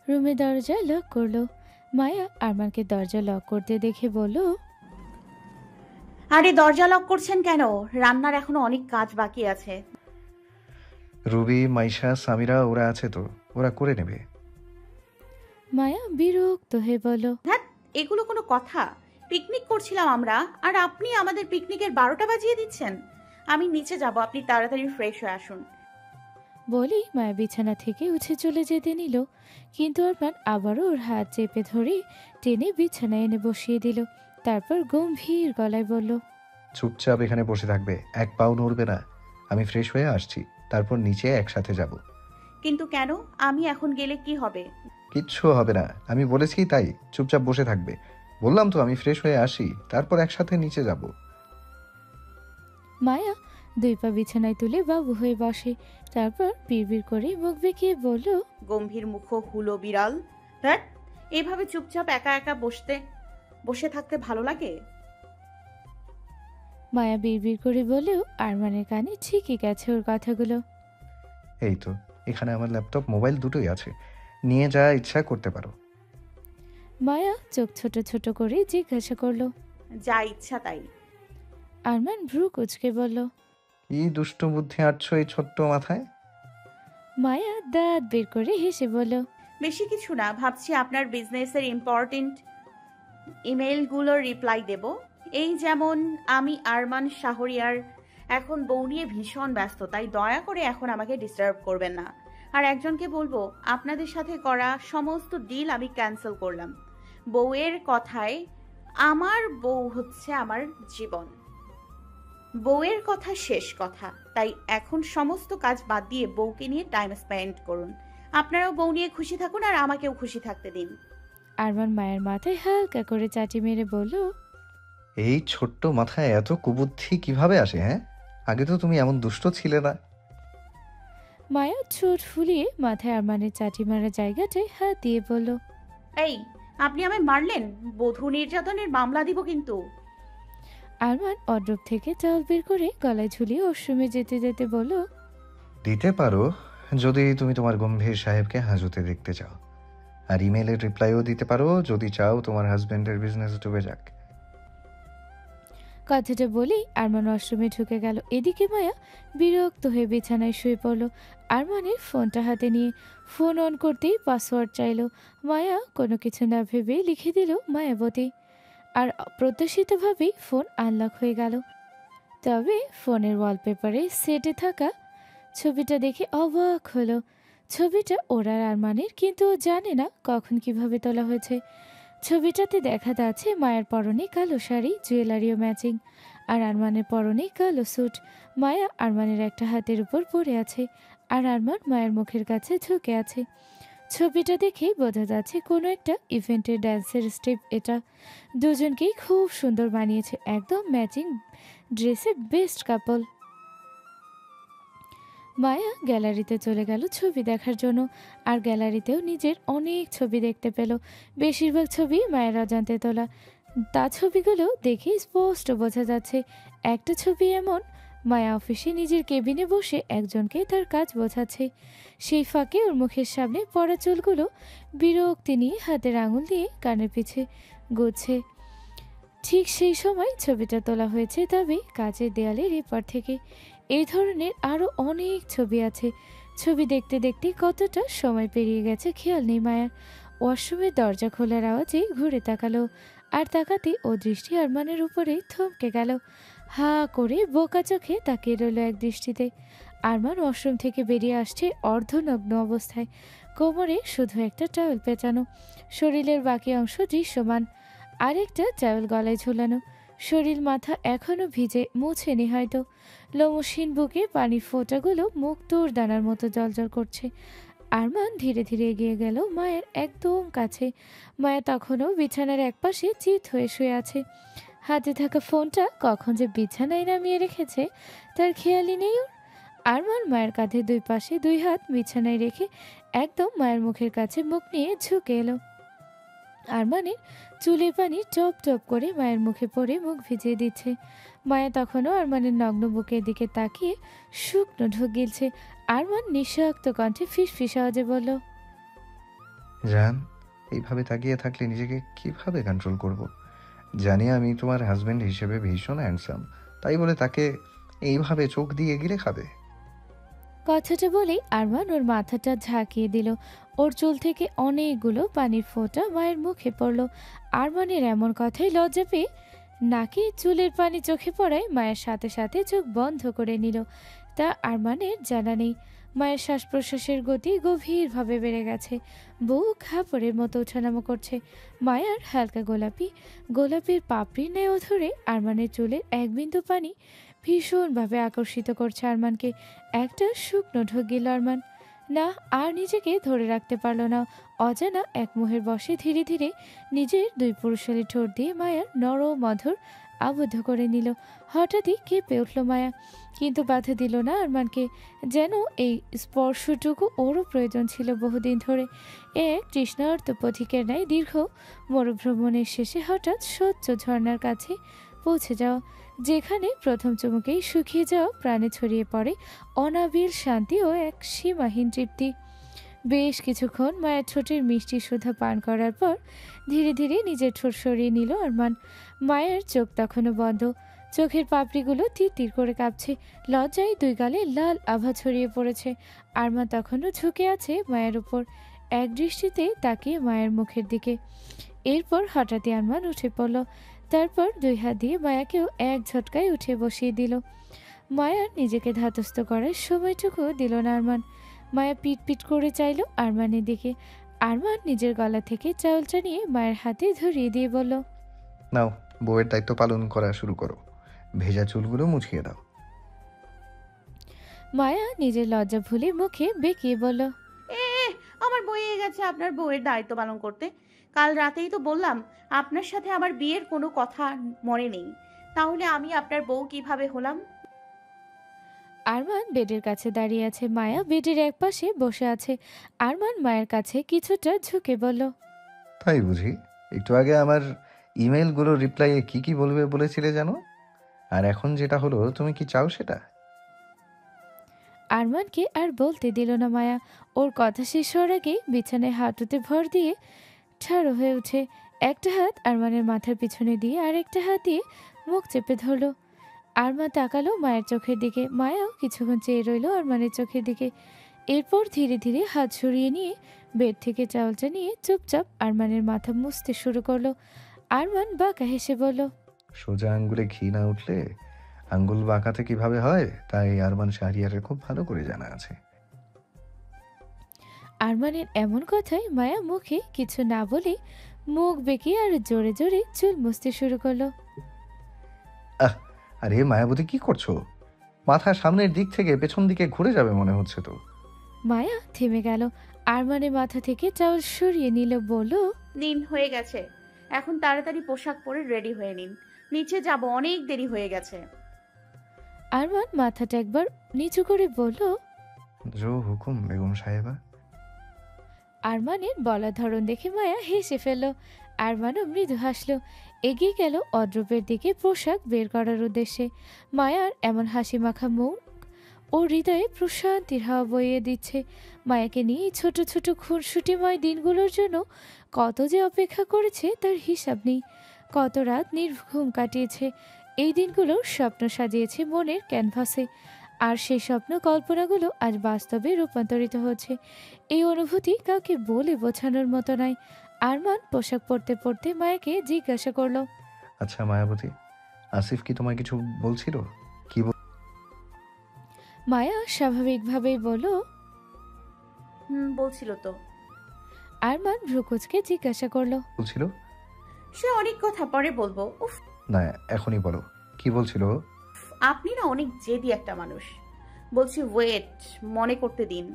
রুমে দরজা লক করলো। মায়া আরমানকে দরজা লক করতে দেখে বলল, আরে দরজা লক করছেন কেন? রান্নার এখনো অনেক কাজ বাকি আছে। রুবি, মাইশা, সামিরা ওরা আছে তো, ওরা করে নেবে। মায়া বিরক্ত হয়ে বলল, হ্যাঁ, এগুলো কোনো কথা? পিকনিক করছিলাম আমরা, আর আপনি আমাদের পিকনিকের 12টা বাজিয়ে দিচ্ছেন। আমি নিচে যাব, আপনি তাড়াতাড়ি ফ্রেশ হয়ে আসুন। বলি মায়া বিছানা থেকে উঠে চলে যেতে নিল, কিন্তু আরমান আবারও ওর হাত চেপে ধরে টেনে বিছানায় এনে বসিয়ে দিল। তারপর গম্ভীর গলায় বলল, চুপচাপ এখানে বসে থাকবে, এক পাও নড়বে না। আমি ফ্রেশ হয়ে আসছি, তারপর নিচে একসাথে যাব। কিন্তু কেন? আমি এখন গেলে কি হবে? কিচ্ছু হবে না, আমি বলেছি তাই। চুপচাপ বসে থাকবে। বললাম তো আমি ফ্রেশ হয়ে আসি, তারপর একসাথে নিচে যাব। মায়া 2 পা বিছানায় তুলে বাবু হয়ে বসে। তারপর বিড়বিড় করে মুখ বেঁকিয়ে বলল, গম্ভীর মুখ হুলো বিড়াল। ধ্যাৎ, এভাবে চুপচাপ একা একা বসে থাকতে ভালো লাগে? মায়া বিড়বিড় করে বলেও আরমানের কানে ঠিকই গেছে ওর কথাগুলো। এই তো, এখানে আমার ল্যাপটপ মোবাইল দুটোই আছে, নিয়ে যা ইচ্ছা করতে পারো। মায়া চোখ ছোট ছোট করে জিজ্ঞাসা করলো। যা ইচ্ছা তাই। আরমান ভ্রু কুচকে বলল। কি দুষ্ট বুদ্ধি আটছো এই ছোট্ট মাথায়? মায়া দাঁত বের করে হেসে বলল, বেশি কিছু না, ভাবছি আপনার বিজনেসের ইম্পর্টেন্ট ইমেলগুলোর রিপ্লাই দেব। এই যেমন, আমি আরমান শাহরিয়ার এখন বউ নিয়ে ভীষণ ব্যস্ত, তাই দয়া করে এখন আমাকে ডিস্টার্ব করবেন না। আর একজনকে বলবো, আপনাদের সাথে করা সমস্ত ডিল আমি ক্যান্সেল করলাম। বউয়ের কথায়, আমার বউ হচ্ছে আমার জীবন। বউয়ের কথা শেষ কথা, তাই এখন সমস্ত কাজ বাদ দিয়ে বউকে নিয়ে টাইম স্পেন্ড করুন। আপনারাও বউ নিয়ে খুশি থাকুন আর আমাকেও খুশি থাকতে দিন। আরমান মায়ের মাথায় হালকা করে চাটি মেরে বলল, এই ছোট্ট মাথায় এত কুবুদ্ধি কিভাবে আসে? হ্যাঁ, আগে তো তুমি এমন দুষ্ট ছিলে না। মায়া ঠোঁট ফুলিয়ে মাথায় আরমানের চাটি মারা জায়গাটায় হাত দিয়ে বলল, এই, আপনি আমায় মারলেন? বধূ নির্যাতনের মামলা দিব কিন্তু। আরমান অড্রপ থেকে চাল বের করে গলায় ঝুলিয়ে ওয়াশরুমে যেতে যেতে বলল, দিতে পারো যদি তুমি তোমার গম্ভীর সাহেবকে হাজতে দেখতে চাও, আর ইমেলের রিপ্লাইও দিতে পারো যদি চাও তোমার হাজবেন্ডের বিজনেস ডুবে যাক। কথাটা বলেই আরমান ওয়াশরুমে ঢুকে গেল। এদিকে মায়া বিরক্ত হয়ে বিছানায় শুয়ে পড়ল। আরমানের ফোনটা হাতে নিয়ে ফোন অন করতেই পাসওয়ার্ড চাইলো। মায়া কোনো কিছু না ভেবে লিখে দিল মায়াবতী, আর প্রত্যাশিতভাবেই ফোন আনলক হয়ে গেল। তবে ফোনের ওয়ালপেপারে সেটে থাকা ছবিটা দেখে অবাক হলো। ছবিটা ওরার আরমানের, কিন্তু ও জানে না কখন কিভাবে তোলা হয়েছে। ছবিটাতে দেখা যাচ্ছে মায়ের পরনে কালো শাড়ি, জুয়েলারিও ম্যাচিং, আর আরমানের পরনে কালো স্যুট। মায়া আরমানের একটা হাতের উপর পড়ে আছে, আর আরমান মায়ের মুখের কাছে ঝুঁকে আছে। ছবিটা দেখেই বোঝা যাচ্ছে কোনো একটা ইভেন্টের ড্যান্সের স্টেপ এটা। দুজনকেই খুব সুন্দর বানিয়েছে, একদম ম্যাচিং ড্রেসে বেস্ট কাপল। মায়া গ্যালারিতে চলে গেল ছবি দেখার জন্য, আর গ্যালারিতেও নিজের অনেক ছবি দেখতে পেল। বেশিরভাগ ছবি মায়ের অজান্তে তোলা। তা ছবিগুলো দেখে স্পষ্ট বোঝা যাচ্ছে একটা ছবি এমন, মায়া অফিসে নিজের কেবিনে বসে একজনকে তার কাজ বোঝাচ্ছে। সেই ফাঁকে ওর মুখের সামনে পড়া চুলগুলো বিরক্তি নিয়ে হাতের আঙুল দিয়ে কানের পিছে গুছছে। ঠিক সেই সময় ছবিটা তোলা হয়েছে তবে কাচের দেয়ালের এপার থেকে। এই ধরনের আরও অনেক ছবি আছে। ছবি দেখতে দেখতে কতটা সময় পেরিয়ে গেছে খেয়াল নেই মায়ার। ওয়াশরুমের দরজা খোলার আওয়াজে ঘুরে তাকালো, আর তাকাতে ও দৃষ্টি আরমানের উপরে থমকে গেল। হা করে বোকা চোখে তাকিয়ে রইল এক দৃষ্টিতে। আরমান ওয়াশরুম থেকে বেরিয়ে আসছে অর্ধনগ্ন অবস্থায়, কোমরে শুধু একটা টাওয়েল পেঁচানো, শরীরের বাকি অংশ দৃশ্যমান, আরেকটা টাওয়েল গলায় ঝুলানো। শরীর মাথা এখনো ভিজে, মুছেনি হয়তো। লোমসীন বুকে পানির ফোঁটাগুলো মুক্তোর দানার মতো জলজল করছে। আরমান ধীরে ধীরে এগিয়ে গেল মায়ের একদম কাছে। মায়া তখনও বিছানার একপাশে চিত হয়ে শুয়ে আছে। হাতে থাকা ফোনটা কখন যে বিছানায় নামিয়ে রেখেছে তার খেয়ালই নেই ওর। আরমান মায়ের কাঁধে দুই পাশে দুই হাত বিছানায় রেখে একদম মায়ের মুখের কাছে মুখ নিয়ে ঝুঁকে এলো। আরমানের চুলের পানি টপ টপ করে মায়ের মুখে পড়ে মুখ ভিজিয়ে দিচ্ছে। মায়া তখনও আরমানের নগ্ন বুকের দিকে তাকিয়ে শুকনো ঢোক গিলছে। আরমান নিঃশক্ত কণ্ঠে ফিসফিস আওয়াজে বলল, জান, এইভাবে তাকিয়ে থাকলে নিজেকে কিভাবে কন্ট্রোল করব? জানি আমি তোমার হাজবেন্ড হিসেবে ভীষণ হ্যান্ডসাম, তাই বলে তাকে এইভাবে চোখ দিয়ে গিলে খাবে? কথাটা বলেই আরমান ওর মাথাটা ঝাঁকিয়ে দিল। ওর চুল থেকে অনেকগুলো পানির ফোঁটা মায়ের মুখে পড়ল। আরমানের এমন কথায় লজ্জা পেয়ে নাকি চুলের পানি চোখে পড়ায় মায়ের সাথে সাথে চোখ বন্ধ করে নিল। তা আরমানের জানা নেই। মায়ের শ্বাস প্রশ্বাসের গতি গভীরভাবে বেড়ে গেছে, বুক হাঁপড়ের মতো ওঠানামা করছে। মায়ার হালকা গোলাপির পাপড়ির ন্যায় ধরে আরমানের চুলের এক বিন্দু পানি ভীষণভাবে আকর্ষিত করছে আরমানকে। একটা শুকনো ঢোক গেল আরমান। না, আর নিজেকে ধরে রাখতে পারল না। অজানা এক মোহের বশে ধীরে ধীরে নিজের দুই পুরুষালী ঠোঁট দিয়ে মায়ার নরম মধুর আবদ্ধ করে নিল। হঠাৎই কেঁপে উঠল মায়া, কিন্তু বাধা দিল না আরমানকে। যেন এই স্পর্শটুকু ওরও প্রয়োজন ছিল বহুদিন ধরে। এক তৃষ্ণার্ত পথিকের ন্যায় দীর্ঘ মরুভ্রমণের শেষে হঠাৎ স্বচ্ছ ঝর্ণার কাছে পৌঁছে যাওয়া, যেখানে প্রথম চুমুকেই শুকিয়ে যাওয়া প্রাণে ছড়িয়ে পড়ে অনাবিল শান্তি ও এক সীমাহীন তৃপ্তি। বেশ কিছুক্ষণ মায়ের ঠোঁটের মিষ্টি সুধা পান করার পর ধীরে ধীরে নিজের ঠোঁট সরিয়ে নিল আরমান। মায়ের চোখ তখনও বন্ধ, চোখের পাপড়িগুলো তীর তীর করে কাঁপছে। লজ্জায় দুই গালে লাল আভা ছড়িয়ে পড়েছে। আরমান তখনও ঝুঁকে আছে মায়ের উপর, এক দৃষ্টিতে তাকিয়ে মায়ের মুখের দিকে। এরপর হঠাৎই আরমান উঠে পড়ল, তারপর দুই হাত দিয়ে মায়াকেও এক ঝটকায় উঠে বসিয়ে দিল। মায়ার নিজেকে ধাতস্থ করার সময়টুকু দিল না আরমান। মায়া পিট পিট করে চাইল আরমানের দিকে। আরমান নিজের গলা থেকে চাউলটা নিয়ে মায়ের হাতে ধরিয়ে দিয়ে বলল, নাও, বউয়ের দায়িত্ব পালন করা শুরু করো। ভেজা চুলগুলো মুছিয়ে দাও। মায়া নিজের লজ্জা ভুলে মুখে বেঁকিয়ে বলল, এ আমার বয়ে গেছে আপনার বউয়ের দায়িত্ব পালন করতে। কাল রাতেই তো বললাম আপনার সাথে আমার বিয়ের কোনো কথা মনে নেই, তাহলে আমি আপনার বউ কিভাবে হলাম? আরমান বেডের কাছে দাঁড়িয়ে আছে, মায়া বেডের এক পাশে বসে আছে। আরমান মায়ের কাছে কিছুটা ঝুঁকে বলল, তাই বুঝি? একটু আগে আমার ইমেলগুলো রিপ্লাইয়ে কি কি বলবে বলেছিলে জানো? আর এখন যেটা হলো, তুমি কি চাও সেটা? আরমানকে আর বলতে দিল না মায়া। ওর কথা শেষ হওয়ার আগেই বিছানায় হাঁটুতে ভর দিয়ে ঠাড়ো হয়ে উঠে একটা হাত আরমানের মাথার পিছনে দিয়ে আরেকটা হাত দিয়ে মুখ চেপে ধরল। আরমান তাকালো মায়ের চোখের দিকে, মায়াও কিছুক্ষণ চেয়ে রইল আরমানের চোখের দিকে। এরপর ধীরে ধীরে হাত সরিয়ে নিয়ে বেড থেকে চাউলটা নিয়ে চুপচাপ আরমানের মাথা মুছতে শুরু করলো। আরমান বাঁকা হেসে বলল, সোজা আঙ্গুলে ঘি না উঠলে আঙ্গুল বাঁকাতে কিভাবে হয় তাই আরমান শাহরিয়ারের খুব ভালো করে জানা আছে। আরমানের এমন কথায় মায়া মুখে কিছু না বলে মুখ বেঁকিয়ে আর জোরে জোরে চুল মুছতে শুরু করলো। আহ, আরে মায়াবতী কি করছো? মাথা সামনের দিক থেকে পেছন দিকে ঘুরে যাবে মনে হচ্ছে তো। মায়া থেমে গেল। আরমানের মাথা থেকে টাওয়াল সরিয়ে নিল, বলল, নিন, হয়ে গেছে। এখন তাড়াতাড়ি পোশাক পরে রেডি হয়ে নিন, নিচে যাব, অনেক দেরি হয়ে গেছে। আরমান মাথাটা একবার নিচু করে বলল, জো হুকুম বেগম সাহেবা। আরমানের বলার ধরন দেখে মায়া হেসে ফেলল। আরমানও মৃদু হাসল, এগিয়ে গেল অদ্রপের দিকে পোশাক বের করার উদ্দেশ্যে। মায়ার এমন হাসি মাখা মুখ ও হৃদয়ে প্রশান্তির হাওয়া বইয়ে দিচ্ছে। মায়াকে নিয়ে এই ছোট ছোট খুনসুটিময় দিনগুলোর জন্য কত যে অপেক্ষা করেছে তার হিসাব নেই। কত রাত নির্ঘুম কাটিয়েছে। এই দিনগুলোর স্বপ্ন সাজিয়েছে মনের ক্যানভাসে, আর সেই স্বপ্ন কল্পনাগুলো আজ বাস্তবে রূপান্তরিত হচ্ছে। এই অনুভূতি কাউকে বলে বোঝানোর মতো নয়। আরমান পোশাক পরতে পরতে মায়াকে জিজ্ঞাসা করলো, আচ্ছা মায়াবতী, আসিফ কি তোমায় কিছু বলছিল? কি মায়া স্বাভাবিকভাবেই বলল, বলছিল তো। আরমান ভ্রুকুচকে জিজ্ঞাসা করলো, বলছিল? সে অনেক কথা পরে বলবো। উফ, না, এখনই বলো কি বলছিল। আপনি না অনেক জেদি একটা মানুষ। বলছি ওয়েট, মনে করতে দিন।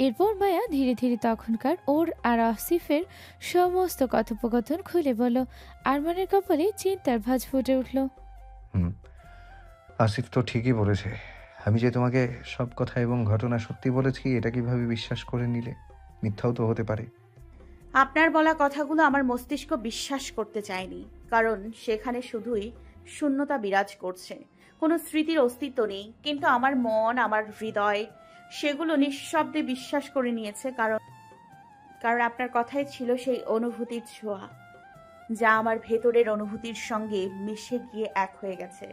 এরপর মায়া ধীরে ধীরে তখনকার ওর আর আসিফের সমস্ত কথোপকথন খুলে বলল। আরমানের কপালে চিন্তার ভাঁজ ফুটে উঠল। আসিফ তো ঠিকই বলেছে। আমি যে তোমাকে সব কথা এবং ঘটনা সত্যি বলেছি, এটা কিভাবে বিশ্বাস করে নিলে? মিথ্যাও তো হতে পারে। আপনার বলা কথাগুলো আমার মস্তিষ্ক বিশ্বাস করতে চায়নি, কারণ সেখানে শুধুই শূন্যতা বিরাজ করছে, কোনো স্মৃতির অস্তিত্ব নেই। কিন্তু আমার মন, আমার হৃদয় সেগুলো নিঃশব্দে বিশ্বাস করে নিয়েছে, কারণ কারণ আপনার কথাই ছিল সেই অনুভূতির ছোঁয়া, যা আমার ভেতরের অনুভূতির সঙ্গে মিশে গিয়ে এক হয়ে গেছে,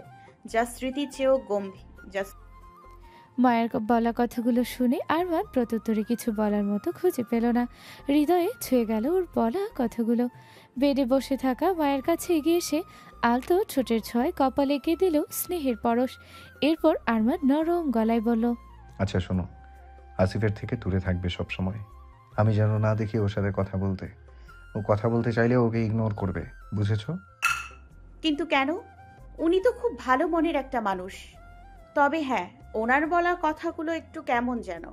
যা স্মৃতির চেয়েও গম্ভীর। মায়ের বলা কথাগুলো শুনে আরমান প্রত্যুত্তরে কিছু বলার মতো খুঁজে পেল না। হৃদয়ে ছুঁয়ে গেল ওর বলা কথাগুলো। বেডে বসে থাকা মায়ের কাছে এগিয়ে এসে আলতো ঠোঁটের ছয় কপালে এঁকে দিল স্নেহের পরশ। এরপর আরমান নরম গলায় বলল, আচ্ছা শোনো, আসিফের থেকে দূরে থাকবে সব সময়। আমি যেন না দেখি ওর সাথে কথা বলতে। ও কথা বলতে চাইলে ওকে ইগনোর করবে, বুঝেছো? কিন্তু কেন? উনি তো খুব ভালো মনের একটা মানুষ। তবে হ্যাঁ, ওনার বলা কথাগুলো একটু কেমন যেন।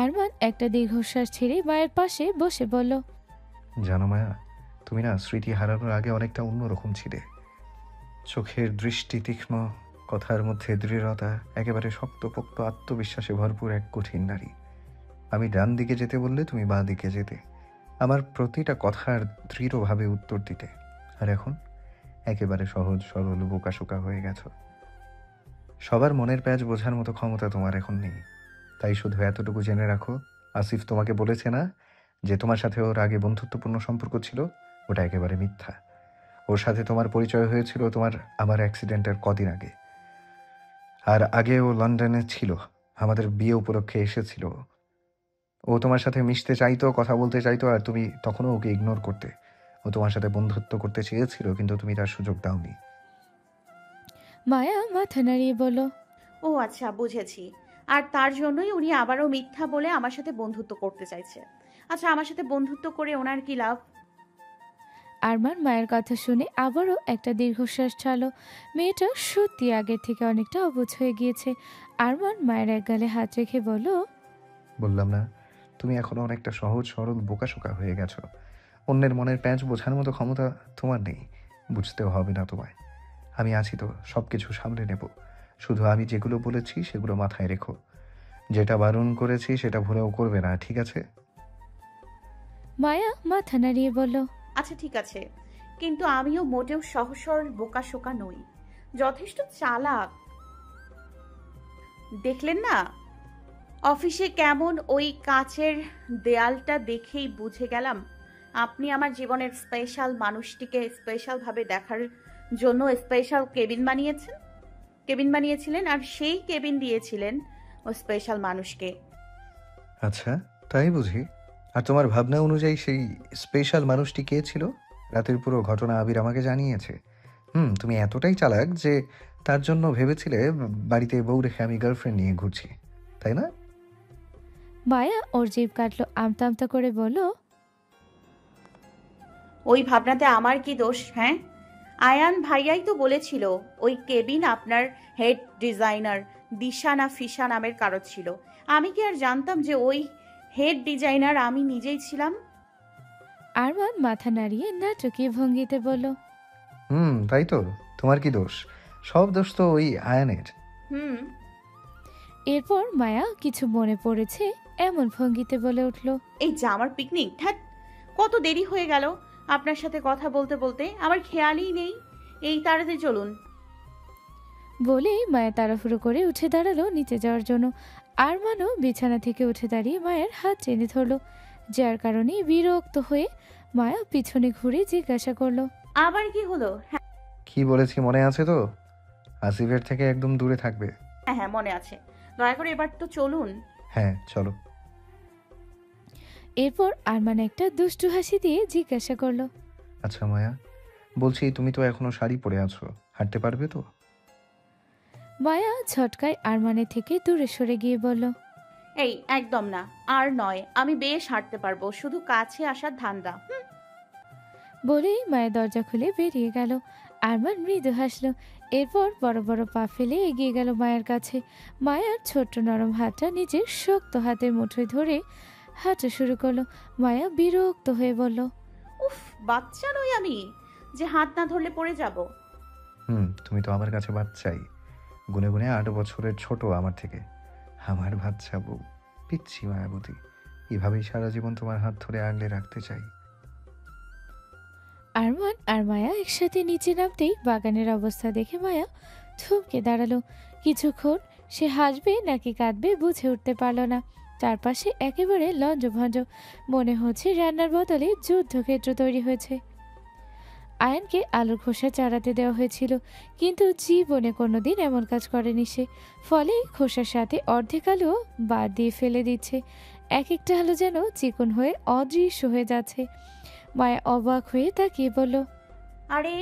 আরমান একটা দীর্ঘশ্বাস ছেড়ে মায়ের পাশে বসে বলল, জানো মায়া, তুমি না স্মৃতি হারানোর আগে অনেকটা অন্যরকম ছিলে। চোখের দৃষ্টি তীক্ষ্ণ, কথার মধ্যে দৃঢ়তা, একেবারে শক্তপোক্ত আত্মবিশ্বাসে ভরপুর এক কঠিন নারী। আমি ডান দিকে যেতে বললে তুমি বাঁ দিকে যেতে, আমার প্রতিটা কথার দৃঢ়ভাবে উত্তর দিতে। আর এখন একেবারে সহজ সরল বোকাশোকা হয়ে গেছো। সবার মনের প্যাঁচ বোঝার মতো ক্ষমতা তোমার এখন নেই। তাই শুধু এতটুকু জেনে রাখো, আসিফ তোমাকে বলেছে না যে তোমার সাথে ওর আগে বন্ধুত্বপূর্ণ সম্পর্ক ছিল? ওটা একেবারে মিথ্যা। ওর সাথে তোমার পরিচয় হয়েছিল আমার অ্যাক্সিডেন্টের কদিন আগে। আর আগে ও লন্ডনে ছিল, আমাদের বিয়ে উপলক্ষে এসেছিল। ও তোমার সাথে মিশতে চাইতো, কথা বলতে চাইতো, আর তুমি তখনও ওকে ইগনোর করতে। ও তোমার সাথে বন্ধুত্ব করতে চেয়েছিল, কিন্তু তুমি তার সুযোগ দাওনি। মায়া মাথা নাড়িয়ে বলল, ও আচ্ছা, বুঝেছি। আর তার জন্যই উনি আবারও মিথ্যা বলে আমার সাথে বন্ধুত্ব করতে চাইছে। আচ্ছা, আমার সাথে বন্ধুত্ব করে ওনার কি লাভ? আরমান মায়ের কথা শুনে আবারও একটা দীর্ঘশ্বাস ছাড়ল। মেয়েটা সত্যি আগের থেকে অনেকটা অবুঝ হয়ে গিয়েছে। আরমান মায়ের এক গালে হাত রেখে বলল, বললাম না, তুমি এখনো অনেকটা সহজ সরল বোকাশোকা হয়ে গেছো। অন্যের মনের প্যাঁচ বোঝার মতো ক্ষমতা তোমার নেই, বুঝতেও হবে না তোমায়। আমি আছি তো, সব কিছু সামলে নেব। শুধু আমি যেগুলো বলেছি সেগুলো মাথায় রেখো। যেটা বারণ করেছি সেটা ভুলেও করবে না, ঠিক আছে? মায়া মাথা নাড়িয়ে বলল, আচ্ছা ঠিক আছে, কিন্তু আমিও মোটেও সহজ সরল বোকাশোকা নই, যথেষ্ট চালাক। দেখলেন না অফিসে কেমন ওই কাচের দেয়ালটা দেখেই বুঝে গেলাম আপনি আমার জীবনের স্পেশাল মানুষটিকে স্পেশালভাবে দেখার জন্য স্পেশাল কেবিন বানিয়েছিলেন, আর সেই কেবিন দিয়েছিলেন ও স্পেশাল মানুষকে। আচ্ছা, তাই বুঝি? আর তোমার ভাবনা অনুযায়ী সেই স্পেশাল মানুষটি কে ছিল? রাতের পুরো ঘটনা আবির আমাকে জানিয়েছে। তুমি এতটাই চালাক যে তার জন্য ভেবেছিলে বাড়িতে বউ রেখে আমি গার্লফ্রেন্ড নিয়ে ঘুরছি, তাই না? মায়া ওর জিভ কাটলো, আমতা আমতা করে বলল, ওই ভাবনাতে আমার কি দোষ? হ্যাঁ, আয়ান ভাইয়াই তো বলেছিল ওই কেবিন আপনার হেড ডিজাইনার দিশা না ফিসা নামের কারো ছিল। আমি কি আর জানতাম যে ওই হেড ডিজাইনার আমি নিজেই ছিলাম? আরমান মাথা নাড়িয়ে নাটকীয় ভঙ্গিতে বলল, তাই তো, তোমার কি দোষ? সব দোষ তো ওই আয়ানের। হুম। এরপর মায়া কিছু মনে পড়েছে এমন ভঙ্গিতে বলে উঠল, এই যে আমার পিকনিক, ধ্যাত, কত দেরি হয়ে গেল আপনার সাথে কথা বলতে বলতে, আমার খেয়ালই নেই। এই তাড়াতাড়ি চলুন। বলেই মায়া তাড়াহুড়ো করে উঠে দাঁড়ালো নিচে যাওয়ার জন্য। আরমানও বিছানা থেকে উঠে দাঁড়িয়ে মায়ের হাত টেনে ধরলো, যার কারণে বিরক্ত হয়ে মায়া পিছনে ঘুরে জিজ্ঞাসা করলো, আবার কি হলো? হ্যাঁ কি বলেছি মনে আছে তো? আসিফের থেকে একদম দূরে থাকবে। হ্যাঁ মনে আছে, দয়া করে এবার তো চলুন। হ্যাঁ চলো। এরপর আরমান একটা দুষ্টু হাসি দিয়ে জিজ্ঞাসা করলো, আচ্ছা মায়া, বলছি তুমি তো এখনো শাড়ি পরে আছো, হাঁটতে পারবে তো? মায়া ঝটকায় আরমানের থেকে দূরে সরে গিয়ে বলল, এই একদম না, আর নয়, আমি বেশ হাঁটতে পারবো, শুধু কাছে আসার ধান্দা। বলেই মায়া দরজা খুলে বেরিয়ে গেল। আরমান মৃদু হাসলো, এরপর বড় বড় পা ফেলে এগিয়ে গেল মায়ের কাছে। মায়ার ছোট্ট নরম হাতটা নিজের শক্ত হাতের মুঠোয় ধরে হাঁটা শুরু করলো। মায়া বিরক্ত হয়ে বলল, উফ, বাচ্চা নই আমি যে হাত না ধরলে পড়ে যাব। তুমি তো আমার কাছে বাচ্চাই, গুনে গুনে 8 বছরের ছোট আমার থেকে। আমার বাচ্চা বউ, পিচ্ছি মায়াবতী, এভাবেই সারা জীবন তোমার হাত ধরে আগলে রাখতে চাই। আরমান আর মায়া একসাথে নিচে নামতেই বাগানের অবস্থা দেখে মায়া থমকে দাঁড়ালো। কিছুক্ষণ সে হাসবে নাকি কাঁদবে বুঝে উঠতে পারল না। চারপাশে একেবারে লঞ্জভঞ্জ, মনে হচ্ছে রান্নার বদলে যুদ্ধক্ষেত্র তৈরি হয়েছে। আয়ানকে আলুর খোসা চারাতে দেওয়া হয়েছিল, কিন্তু জীবনে কোনোদিন এমন কাজ করেনি সে। ফলে খোসার সাথে অর্ধেক আলুও বাদ দিয়ে ফেলে দিচ্ছে। এক একটা আলু যেন চিকন হয়ে অদৃশ্য হয়ে যাচ্ছে। মায়া অবাক হয়ে তাকিয়ে বলল, আরে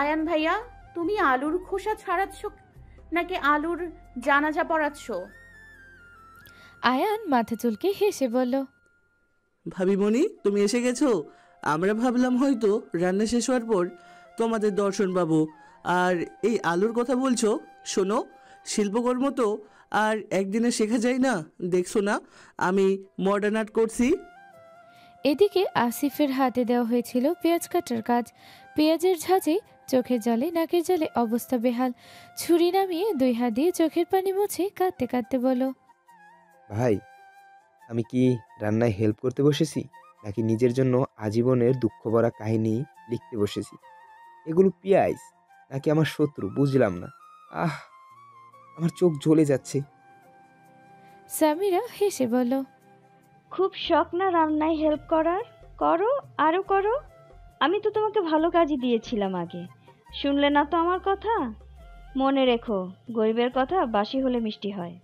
আয়ান ভাইয়া, তুমি আলুর খোসা ছাড়াচ্ছ নাকি আলুর জানাজা পড়াচ্ছ? আয়ান মাথা চুলকে হেসে বলল, ভাবিমণি, তুমি এসে গেছো। আমরা ভাবলাম হয়তো রান্না শেষ হওয়ার পর তোমাদের দর্শন পাবো। আর এই আলুর কথা বলছো, শোনো, শিল্পকর্ম তো আর একদিনে শেখা যায় না। দেখছো না আমি মডার্ন আর্ট করছি। এদিকে আসিফের হাতে দেওয়া হয়েছিল পেঁয়াজ কাটার কাজ। পেঁয়াজের ঝাঁঝে চোখের জলে নাকের জলে অবস্থা বেহাল। ছুরি নামিয়ে 2 হাত দিয়ে চোখের পানি মুছে কাঁদতে কাঁদতে বলল, ভাই, আমি কি রান্নায় হেল্প করতে বসেছি নাকি নিজের জন্য আজীবনের দুঃখ ভরা কাহিনী লিখতে বসেছি? এগুলো পিয়াইজ নাকি আমার শত্রু বুঝলাম না। আমার চোখ জ্বলে যাচ্ছে। সামিরা হেসে বলল, খুব শখ না রান্নায় হেল্প করার? করো, আরও করো। আমি তো তোমাকে ভালো কাজই দিয়েছিলাম আগে, শুনলে না তো আমার কথা। মনে রেখো, গরিবের কথা বাসি হলে মিষ্টি হয়।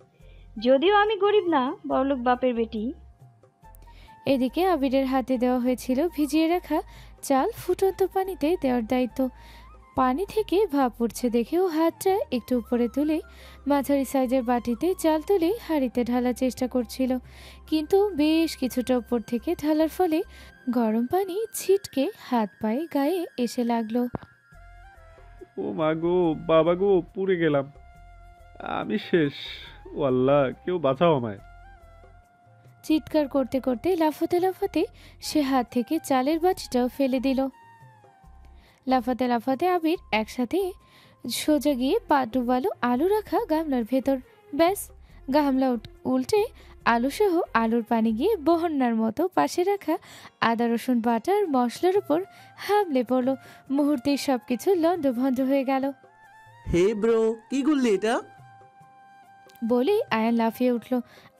যদিও আমি গরিব না, বড়লোক বাপের বেটি। এদিকে আবিরের হাতে দেওয়া হয়েছিল ভিজিয়ে রাখা চাল ফুটন্ত পানিতে দেওয়ার দায়িত্ব। পানি থেকে ভাপ উঠছে দেখে ও হাতটা একটু উপরে তুলে মাঝারি সাইজের বাটিতে চাল তুলে হাঁড়িতে ঢালার চেষ্টা করছিল, কিন্তু বেশ কিছুটা উপর থেকে ঢালার ফলে গরম পানি ছিটকে হাত পায়ে গায়ে এসে লাগলো। ও মা গো, বাবা গো, পুড়ে গেলাম, আমি শেষ। ও আল্লাহ, কেউ বাঁচাও আমায়। চিৎকার করতে করতে লাফাতে লাফাতে সে হাত থেকে চালের বাটিটাও ফেলে দিল। লাফাতে লাফাতে আবির একসাথে সোজা গিয়ে পা ডুবালো আলু রাখা গামলার ভেতর। ব্যাস, গামলা উল্টে আলুসহ আলুর পানি গিয়ে বহন্যার মতো পাশে রাখা আদা রসুন বাটার মশলার উপর হামলে পড়ল। মুহূর্তেই সবকিছু লণ্ডভণ্ড হয়ে গেল। হে ব্রো, কি করলি এটা? বলেই আয়ান লাফিয়ে উঠল।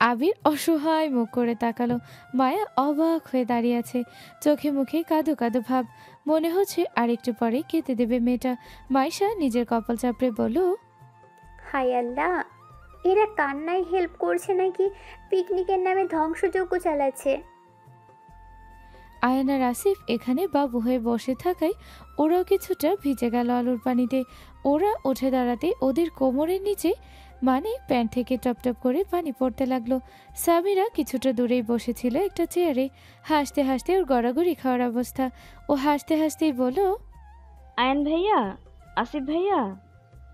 আবির অসহায় মুখ করে তাকালো। মায়া অবাক হয়ে দাঁড়িয়ে আছে, চোখে মুখে কাঁদো কাঁদো ভাব। মনে হচ্ছে আরেকটু পরে কেঁদে দেবে মেয়েটা। মাইশা নিজের কপাল চাপড়ে বলল, হায় আল্লাহ, এরা কান্নায় হেল্প করছে নাকি পিকনিকের নামে ধ্বংসযজ্ঞ চালাচ্ছে? আয়ান আর আসিফ এখানে বাবু হয়ে বসে থাকায় ওরাও কিছুটা ভিজে গেল আলুর পানিতে। ওরা উঠে দাঁড়াতে ওদের কোমরের নিচে মানে প্যান্ট থেকে টপ টপ করে পানি পড়তে লাগলো। সামিরা কিছুটা দূরেই বসেছিল একটা চেয়ারে, হাসতে হাসতে ওর গড়াগড়ি খাওয়ার অবস্থা। ও হাসতে হাসতেই বলল, আয়ান ভাইয়া, আসিফ ভাইয়া,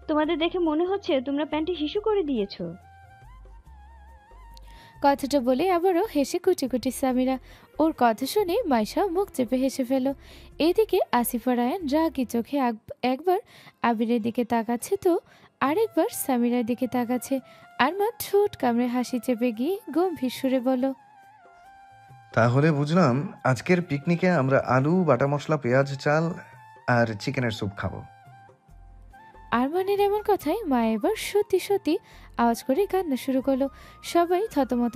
তোমাদের দেখে মনে হচ্ছে তোমরা প্যান্টে শিশু করে দিয়েছো। কথাটা বলে আবারও হেসে কুটি কুটি সামিরা। ওর কথা শুনে মাইশা মুখ চেপে হেসে ফেল। এদিকে আসিফ আর আয়ান রাগি চোখে একবার আবিরের দিকে তাকাচ্ছে তো আরেকবার সামিরার দিকে তাকাচ্ছে। আরমান ঠোঁট কামড়ে হাসি চেপে গিয়ে গম্ভীর সুরে বলল, তাহলে বুঝলাম আজকের পিকনিকে আমরা আলু, বাটা মশলা, পেঁয়াজ, চাল আর চিকেনের স্যুপ খাবো। আরমানের এমন কথায় মা এবার সত্যি সত্যি আওয়াজ করে কান্না শুরু করলো। সবাই থতমত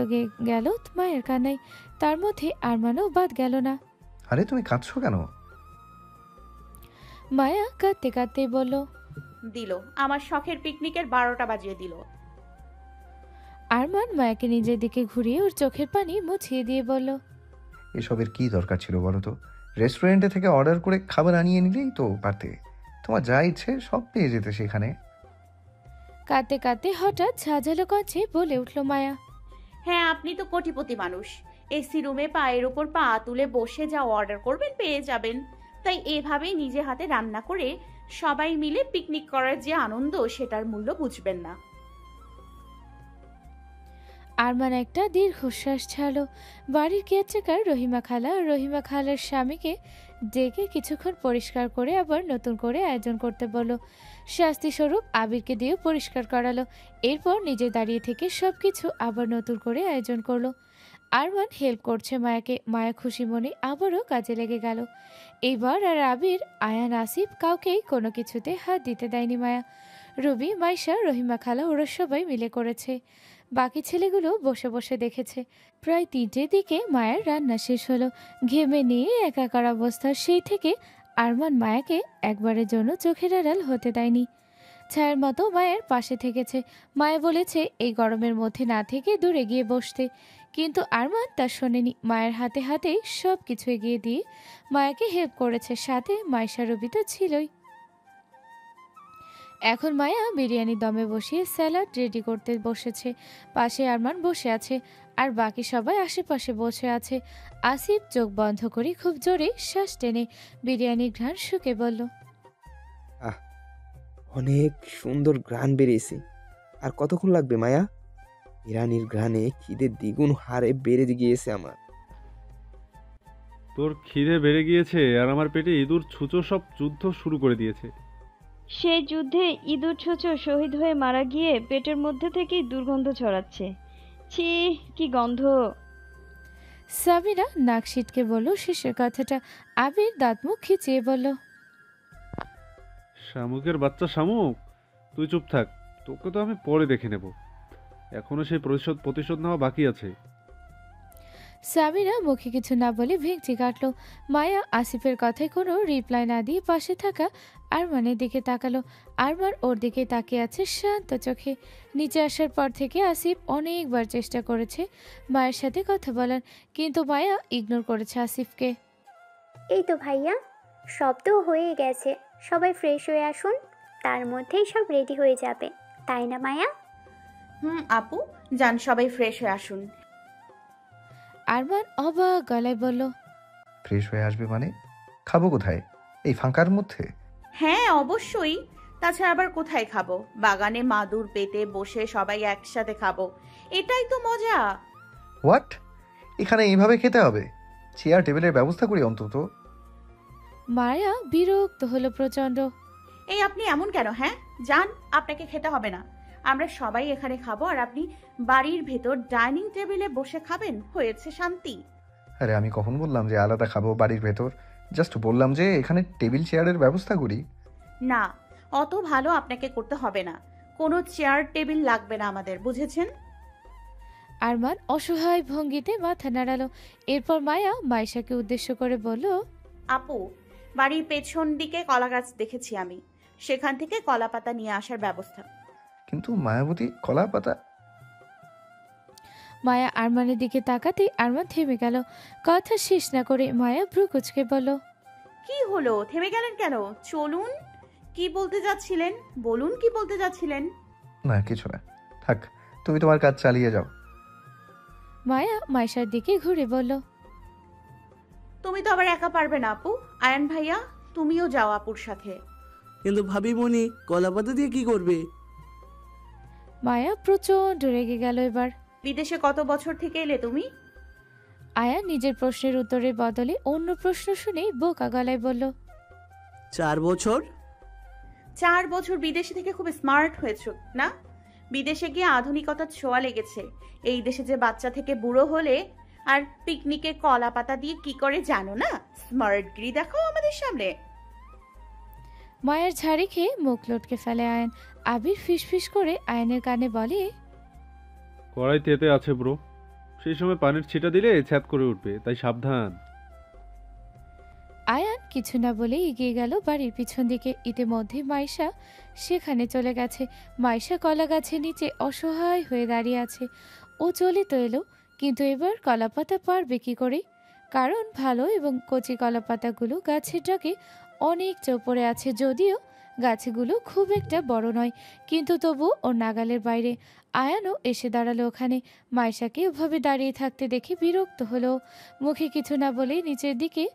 গেল মায়ের কান্নায়, তার মধ্যে আরমানও বাদ গেল না। আরে তুমি কাঁদছো কেন? মায়া কাঁদতে কাঁদতেই বলল, দিল আমার শখের পিকনিকের 12টা বাজিয়ে দিল। আরমান মায়াকে নিজের দিকে ঘুরিয়ে ওর চোখের পানি মুছিয়ে দিয়ে বলল, এসবের কি দরকার ছিল বলো তো? রেস্টুরেন্টে থেকে অর্ডার করে খাবার আনিয়ে নিলেই তো পারতে। তোমার যা ইচ্ছে সব পেয়ে যেতে সেখানে। কাঁদতে কাঁদতে হঠাৎ ঝাঁঝালো কঞ্চে বলে উঠল মায়া, হ্যাঁ, আপনি তো কোটিপতি মানুষ। এসি রুমে পায়ের ওপর পা তুলে বসে যা অর্ডার করবেন পেয়ে যাবেন। তাই এভাবেই নিজে হাতে রান্না করে সবাই মিলে পিকনিক করার যে আনন্দ, সেটার মূল্য বুঝবেন না। আরমান একটা দীর্ঘশ্বাস ছাড়ল। বাড়ির কেয়ারটেকার রহিমা খালা আর রহিমা খালার স্বামীকে ডেকে কিছুক্ষণ পরিষ্কার করে আবার নতুন করে আয়োজন করতে বলল। শাস্তিস্বরূপ আবিরকে দিয়ে পরিষ্কার করালো। এরপর নিজে দাঁড়িয়ে থেকে সবকিছু আবার নতুন করে আয়োজন করলো। আরমান হেল্প করছে মায়াকে। মায়া খুশি মনে আবারও কাজে লেগে গেল। এইবার আর আবির, আয়ান, আসিফ কাউকেই কোনো কিছুতে হাত দিতে দেয়নি মায়া। রবি, মাইশা, রহিমা খালা ওরা সবাই মিলে করেছে। বাকি ছেলেগুলো বসে বসে দেখেছে। প্রায় 3টের দিকে মায়ের রান্না শেষ হলো। ঘেমে নিয়ে একাকার অবস্থা। সেই থেকে আরমান মায়াকে একবারের জন্য চোখের আড়াল হতে দেয়নি। ছায়ার মতো মায়ের পাশে থেকেছে। মায়া বলেছে এই গরমের মধ্যে না থেকে দূরে গিয়ে বসতে, কিন্তু আরমান তা শোনেনি। মায়ের হাতে হাতে সব কিছু এগিয়ে দিয়ে মায়াকে হেল্প করেছে। সাথে মাইশা, রবি তো ছিলই। এখন মায়া বিরিয়ানি দমে বসিয়ে স্যালাড রেডি করতে বসেছে। পাশে আরমান বসে আছে আর বাকি সবাই আশেপাশে বসে আছে। আসিফ চোখ বন্ধ করে খুব জোরে শ্বাস টেনে বিরিয়ানির ঘ্রাণ শুকে বলল, আহ, অনেক সুন্দর ঘ্রাণ বেরিয়েছে। আর কতক্ষণ লাগবে মায়া? বিরিয়ানির ঘ্রাণে খিদে দ্বিগুণ হারে বেড়ে গিয়েছে আমার। তোর খিদে বেড়ে গিয়েছে আর আমার পেটে ইঁদুর ছুঁচো সব যুদ্ধ শুরু করে দিয়েছে। সেই যুদ্ধে ইঁদুর ছোচো শহীদ হয়ে মারা গিয়ে পেটের মধ্যে থেকেই দুর্গন্ধ ছড়াচ্ছে। ছি, কি গন্ধ! সামিরা নাক সিটকে বলল শেষের কথাটা। আবির দাঁত মুখ খিচিয়ে বলল, শামুকের বাচ্চা শামুক, তুই চুপ থাক, তোকে তো আমি পরে দেখে নেব। এখনো সেই প্রতিশোধ নেওয়া বাকি আছে। সামিরা মুখে কিছু না বলে ভেঙচি কাটলো। মায়া আসিফের কথায় কোনো রিপ্লাই না দিয়ে পাশে থাকা আরমানের দিকে তাকালো। আরমান ওর দিকে তাকিয়ে আছে শান্ত চোখে। নিচে আসার পর থেকে আসিফ অনেকবার চেষ্টা করেছে মায়ের সাথে কথা বলার, কিন্তু মায়া ইগনোর করেছে আসিফকে। এই তো ভাইয়া, সব তো হয়ে গেছে। সবাই ফ্রেশ হয়ে আসুন, তার মধ্যেই সব রেডি হয়ে যাবে, তাই না মায়া? আপু যান, সবাই ফ্রেশ হয়ে আসুন। আরমান অবাক গলায় বলল, ফ্রেশ হয়ে আসবে মানে? খাবো কোথায়? এই ফাঁকার মধ্যে? হ্যাঁ অবশ্যই, তাছাড়া আবার কোথায় খাবো? বাগানে মাদুর পেতে বসে সবাই একসাথে খাবো, এটাই তো মজা। হোয়াট? এখানে এইভাবে খেতে হবে? চেয়ার টেবিলের ব্যবস্থা করি অন্তত। মায়া বিরক্ত হলো প্রচন্ড। এই আপনি এমন কেন? হ্যাঁ যান, আপনাকে খেতে হবে না। আমরা সবাই এখানে খাবো আর আপনি বাড়ির ভেতর ডাইনিং টেবিলে বসে খাবেন, হয়েছে শান্তি। আরে আমি কখন বললাম যে আলাদা খাবো বাড়ির ভেতর? জাস্ট বললাম যে এখানে টেবিল চেয়ারের ব্যবস্থা করি। না, অত ভালো আপনাকে করতে হবে না। কোনো চেয়ার টেবিল লাগবে না আমাদের, বুঝেছেন? আরমান অসহায় ভঙ্গিতে মাথা নাড়ালো। এরপর মায়া মাইশাকে উদ্দেশ্য করে বলল, আপু, বাড়ির পেছন দিকে কলা গাছ দেখেছি আমি, সেখান থেকে কলা পাতা নিয়ে আসার ব্যবস্থা। কিন্তু মায়াবতী, কলা পাতা? মায়া আরমানের দিকে তাকাতেই আরমান থেমে গেল। কথা শেষ না করে মায়া ভ্রু কুঁচকে বলল, কি হলো, থেমে গেলেন কেন? চলুন, কি বলতে যাচ্ছিলেন? বলুন কি বলতে যাচ্ছিলেন। না কিছু না। থাক, তুমি তোমার কাজ চালিয়ে যাও। মায়া মাইশার দিকে ঘুরে বলল, তুমি তো আবার একা পারবে না আপু। আয়ান ভাইয়া, তুমিও যাও আপুর সাথে। কিন্তু ভাবিমণি কলাপাতা দিয়ে কি করবে? মায়া প্রচণ্ড রেগে গেল এবার। বিদেশে কত বছর থেকে এলে তুমি? আয়ান নিজের প্রশ্নের উত্তরের বদলে অন্য প্রশ্ন শুনে বোকা গলায় বলল, 4 বছর। 4 বছর বিদেশে থেকে খুব স্মার্ট হয়েছো না? বিদেশে গিয়ে আধুনিকতার ছোঁয়া লেগেছে। এই দেশে যে বাচ্চা থেকে বুড়ো হলে আর পিকনিকে কলা পাতা দিয়ে কি করে জানো না? স্মার্টগিরি দেখাও আমাদের সামনে। মায়ের ঝাড়ি খেয়ে মুখ লটকে ফেলে আয়ান। আবির ফিসফিস করে আয়ানের কানে বলে, কড়াই তেতে আছে ব্রো, সেই সময় পানির ছিটা দিলে ছ্যাদ করে উঠবে, তাই সাবধান। আয়ান কিছু না বলে এগিয়ে গেল বাড়ির পিছন দিকে। ইতিমধ্যে মাইশা সেখানে চলে গেছে। মাইশা কলা গাছের নিচে অসহায় হয়ে দাঁড়িয়ে আছে। ও চলে তো এলো, কিন্তু এবার কলাপাতা পারবে কি করে? কারণ ভালো এবং কচি কলাপাতাগুলো গাছের ডাকে অনেক চোপড়ে আছে। যদিও গাছগুলো খুব একটা বড় নয়, কিন্তু তবু ওর নাগালের বাইরে। আয়ানও এসে দাঁড়ালো ওখানে। মাইশাকে ওভাবে দাঁড়িয়ে থাকতে দেখে বিরক্ত হলো। মুখে কিছু না বলে নিচের দিকে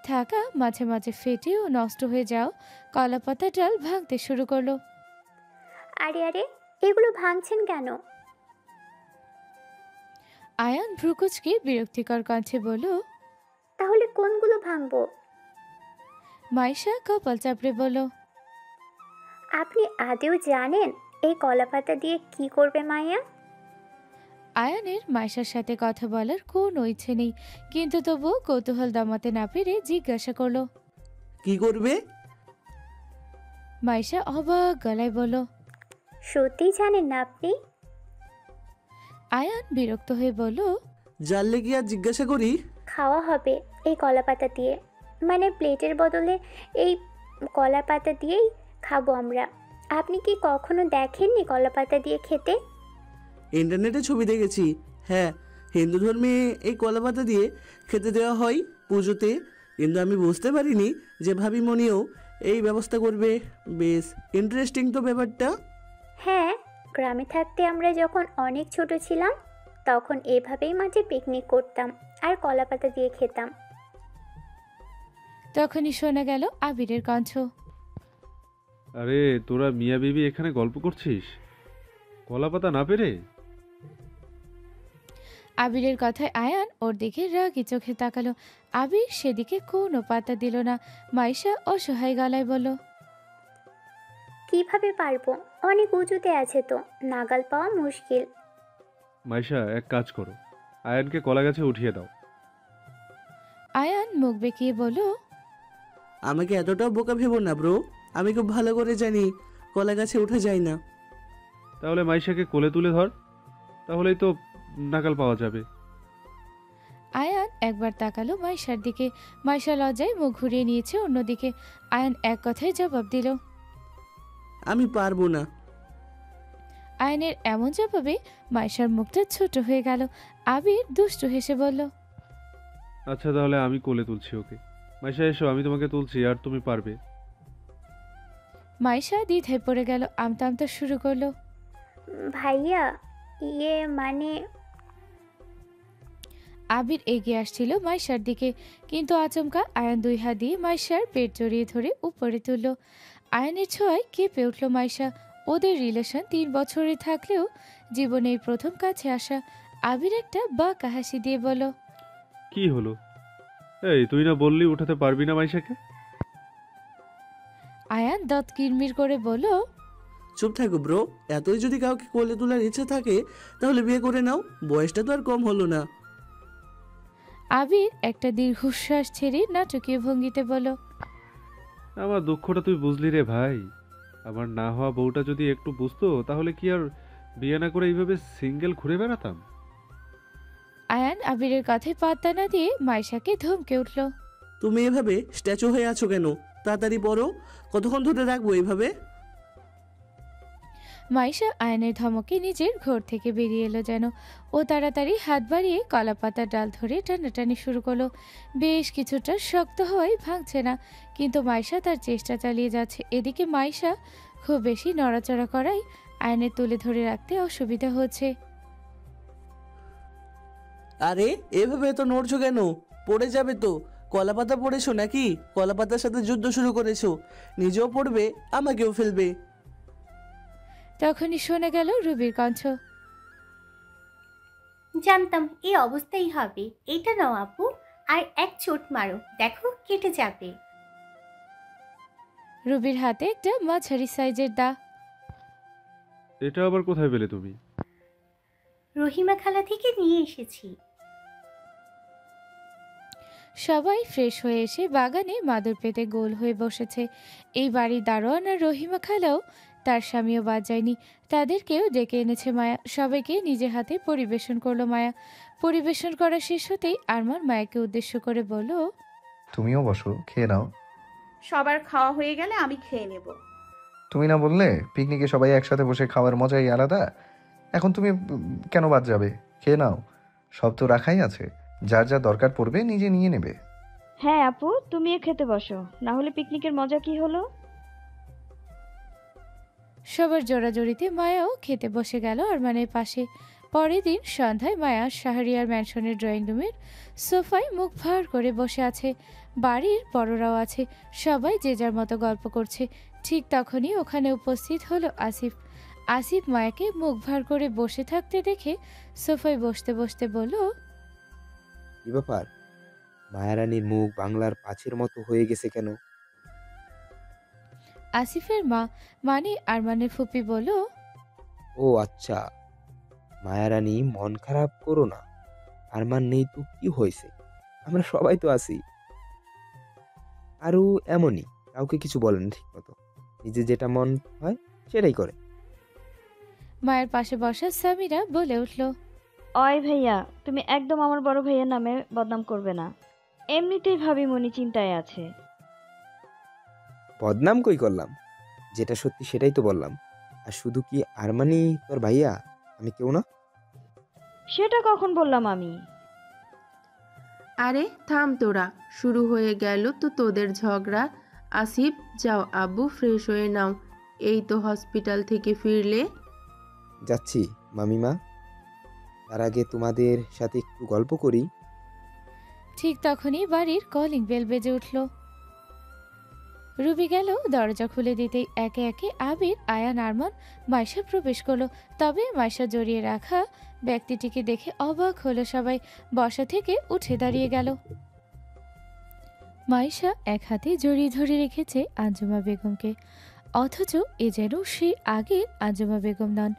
থাকা মাঝে মাঝে ফেটে ও নষ্ট হয়ে যাও কলাপাতা ডাল ভাঙতে শুরু করলো। আরে আরে, এগুলো ভাঙছেন কেন? আয়ান ভ্রুকুচকে বিরক্তিকর কণ্ঠে বলল, তাহলে কোনগুলো ভাঙবো? মাইশা কপাল চাপড়ে বলল, আপনি আদেও জানেন এই কলাপাতা দিয়ে কি করবে মায়া? আয়ানের মাইশার সাথে কথা বলার কোনো ইচ্ছে নেই, কিন্তু তবুও কৌতূহল দমাতে না পেরে জিজ্ঞাসা করলো। কি করবে? মাইশা অবাক গলায় বলল, সত্যি জানেন না আপনি? আয়ান বিরক্ত হয়ে বলল, জানলে কি আর জিজ্ঞাসা করি? খাওয়া হবে এই কলাপাতা দিয়ে, মানে প্লেটের বদলে এই কলাপাতা দিয়েই খাবো আমরা। আপনি কি কখনো দেখেননি কলাপাতা দিয়ে খেতে? ইন্টারনেটে ছবি দেখেছি। হ্যাঁ, হিন্দু ধর্মে এই কলাপাতা দিয়ে খেতে দেওয়া হয় পুজোতে, কিন্তু আমি বুঝতে পারিনি যে ভাবিমণিও এই ব্যবস্থা করবে। বেশ ইন্টারেস্টিং তো ব্যাপারটা। হ্যাঁ, গ্রামে থাকতে আমরা যখন অনেক ছোট ছিলাম তখন এভাবেই মাঠে পিকনিক করতাম আর কলাপাতা দিয়ে খেতাম। তখনই শোনা গেল আবিরের কণ্ঠ। আরে তোরা মিয়া বিবি এখানে গল্প করছিস কলাপাতা না পেরে? আবিরের কথায় আয়ান ওর দিকে রাগি চোখে তাকালো। আবির সেদিকে কোনো পাতা দিল না। মাইশা অসহায় গলায় বলল, কিভাবে পারবো? অনেক উঁচুতে আছে তো, নাগাল পাওয়া মুশকিল। মাইশা এক কাজ করো, আয়ানকে কলা গাছে উঠিয়ে দাও। আয়ান মুখ বেঁকিয়ে বলল, আমাকে এতটাও বোকা ভেবো না ব্রো, আমি খুব ভালো করে জানি কলা গাছে ওঠা যায় না। তাহলে মাইশাকে কোলে তুলে ধর, তাহলেই তো নাকাল পাওয়া যাবে। আয়ান একবার তাকালো মাইশার দিকে। মাইশা লজ্জায় মুখ ঘুরিয়ে নিয়েছে অন্যদিকে। আয়ান এক কথায় জবাব দিল, আমি পারবো না। আয়ানের এমন জবাবে মাইশার মুখটা ছোট হয়ে গেল। আবির দুষ্টু হেসে বলল, আচ্ছা তাহলে আমি কোলে তুলছি ওকে। মাইশা এসো, আমি তোমাকে তুলছি আর তুমি পারবে। মাইশা দ্বিধায় পড়ে গেল, আমতা আমতা শুরু করলো। ভাইয়া, মানে আবির এগিয়ে আসছিল মাইশার দিকে, কিন্তু আচমকা আয়ান দুই হাত দিয়ে মাইশার পেট জড়িয়ে ধরে উপরে তুলল। আয়ানের ছোঁয়ায় কেঁপে উঠল মাইশা। ওদের রিলেশন 3 বছরে থাকলেও জীবনে এই প্রথম কাছে আসা। আবির একটা বাঁকা হাসি দিয়ে বলল, কি হলো? এই তুই না বললি উঠাতে পারবি না মাইশাকে? আয়ান দাঁত কিরমির করে বলল, চুপ থাকো ব্রো, এতই যদি কাউকে কোলে তোলার ইচ্ছে থাকে তাহলে বিয়ে করে নাও, বয়সটা তো আর কম হলো না। আবির একটা দীর্ঘশ্বাস ছেড়ে নাটকীয় ভঙ্গিতে বলল, আমার দুঃখটা তুই বুঝলি রে ভাই। আমার না হওয়া বউটা যদি একটু বুঝতো তাহলে কি আর বিয়ে না করে এইভাবে সিঙ্গেল ঘুরে বেড়াতাম? আয়ান আবিরের কথায় পাত্তা না দিয়ে মাইশাকে ধমকে উঠল, তুমি এভাবে স্ট্যাচু হয়ে আছো কেন? তাড়াতাড়ি পড়ো, কতক্ষণ ধরে রাখবো এইভাবে? মাইশা আয়ানের ধমকে নিজের ঘর থেকে বেরিয়ে এলো যেন। ও তাড়াতাড়ি হাত বাড়িয়ে কলাপাতার ডাল ধরে টানাটানি শুরু করলো। বেশ কিছুটা শক্ত হওয়ায় ভাঙছে না, কিন্তু মাইশা তার চেষ্টা চালিয়ে যাচ্ছে। এদিকে মাইশা খুব বেশি নড়াচড়া করায় আয়নের তুলে ধরে রাখতে অসুবিধা হচ্ছে। আরে এভাবে তো নড়ছো কেন? পড়ে যাবে তো। কলাপাতা পড়েছো নাকি? কলাপাতার সাথে যুদ্ধ শুরু করেছো। নিজেও পড়বে, আমাকেও ফেলবে। তখনই শোনা গেল রুবির কণ্ঠ। জানতাম এই অবস্থাই হবে। এটা নাও আপু, আর এক চোট মারো, দেখো কেটে যাবে। রুবির হাতে একটা মাঝারি সাইজের দা। এটা আবার কোথায় পেলে তুমি? রহিমা খালা থেকে নিয়ে এসেছি। সবাই ফ্রেশ হয়ে এসে বাগানে মাদুর পেতে গোল হয়ে বসেছে। এই বাড়ির দারোয়ান আর রহিমা খালাও, তার স্বামীও বাদ যায়নি। তাদেরকেও ডেকে এনেছে মায়া। সবাইকে নিজের হাতে পরিবেশন করলো মায়া। পরিবেশন করা শেষ হতেই আরমান মায়াকে উদ্দেশ্য করে বলল, তুমিও বসো, খেয়ে নাও। সবার খাওয়া হয়ে গেলে আমি খেয়ে নেব। তুমি না বললে পিকনিকে সবাই একসাথে বসে খাওয়ার মজাই আলাদা? এখন তুমি কেন বাদ যাবে? খেয়ে নাও, সব তো রাখাই আছে। যার যা দরকার পড়বে নিজে নিয়ে নেবে। হ্যাঁ আপু, তুমিও খেতে বসো, না হলে পিকনিকের মজা কি হলো? সবার জোড়াজড়িতে মায়াও খেতে বসে গেল আরমানের পাশে। পরের দিন সন্ধ্যায় মায়া শাহরিয়ার ম্যানশনের ড্রয়িং রুমের সোফায় মুখ ভার করে বসে আছে। বাড়ির বড়রাও আছে, সবাই যে যার মতো গল্প করছে। ঠিক তখনই ওখানে উপস্থিত হলো আসিফ। আসিফ মায়াকে মুখ ভার করে বসে থাকতে দেখে সোফায় বসতে বসতে বলল, কি ব্যাপার? মায়ারানীর মুখ বাংলার পাঁচের মতো হয়ে গেছে কেন? আসিফের মা মানে আরমানের ফুপি বলল, ও আচ্ছা, মায়ারানী মন খারাপ করো না। আরমান নেই তো কি হয়েছে, আমরা সবাই তো আছি। আরও এমনই, কাউকে কিছু বলেন ঠিক মতো, নিজে যেটা মন হয় সেটাই করে। মায়ের পাশে বসা সামিরা বলে উঠল, অয় ভাইয়া, তুমি একদম আমার বড় ভাইয়ের নামে বদনাম করবে না। এমনিতেই ভাবি মনি চিন্তায় আছে। বদনাম কই করলাম? যেটা সত্যি সেটাই তো বললাম। আর শুধু কি আরমানি তোর ভাইয়া, আমি কেউ না? সেটা কখন বললাম আমি? আরে থাম তোরা, শুরু হয়ে গেল তো তোদের ঝগড়া। আসিফ, যাও আব্বু ফ্রেশ হয়ে নাও, এই তো হসপিটাল থেকে ফিরলে। যাচ্ছি মামিমা, তার আগে তোমাদের সাথে একটু গল্প করি। ঠিক তখনই বাড়ির কলিং বেল বেজে উঠল। রুবি গেল দরজা খুলে দিতেই একে একে আবির, আয়ান, আরমান, মাইশা প্রবেশ করলো। তবে মাইশা জড়িয়ে রাখা ব্যক্তিটিকে দেখে অবাক হলো সবাই। বসা থেকে উঠে দাঁড়িয়ে গেল। মাইশা এক হাতে জড়িয়ে ধরে রেখেছে আঞ্জুমা বেগমকে, অথচ এ যেন সে আগের আঞ্জুমা বেগম নন।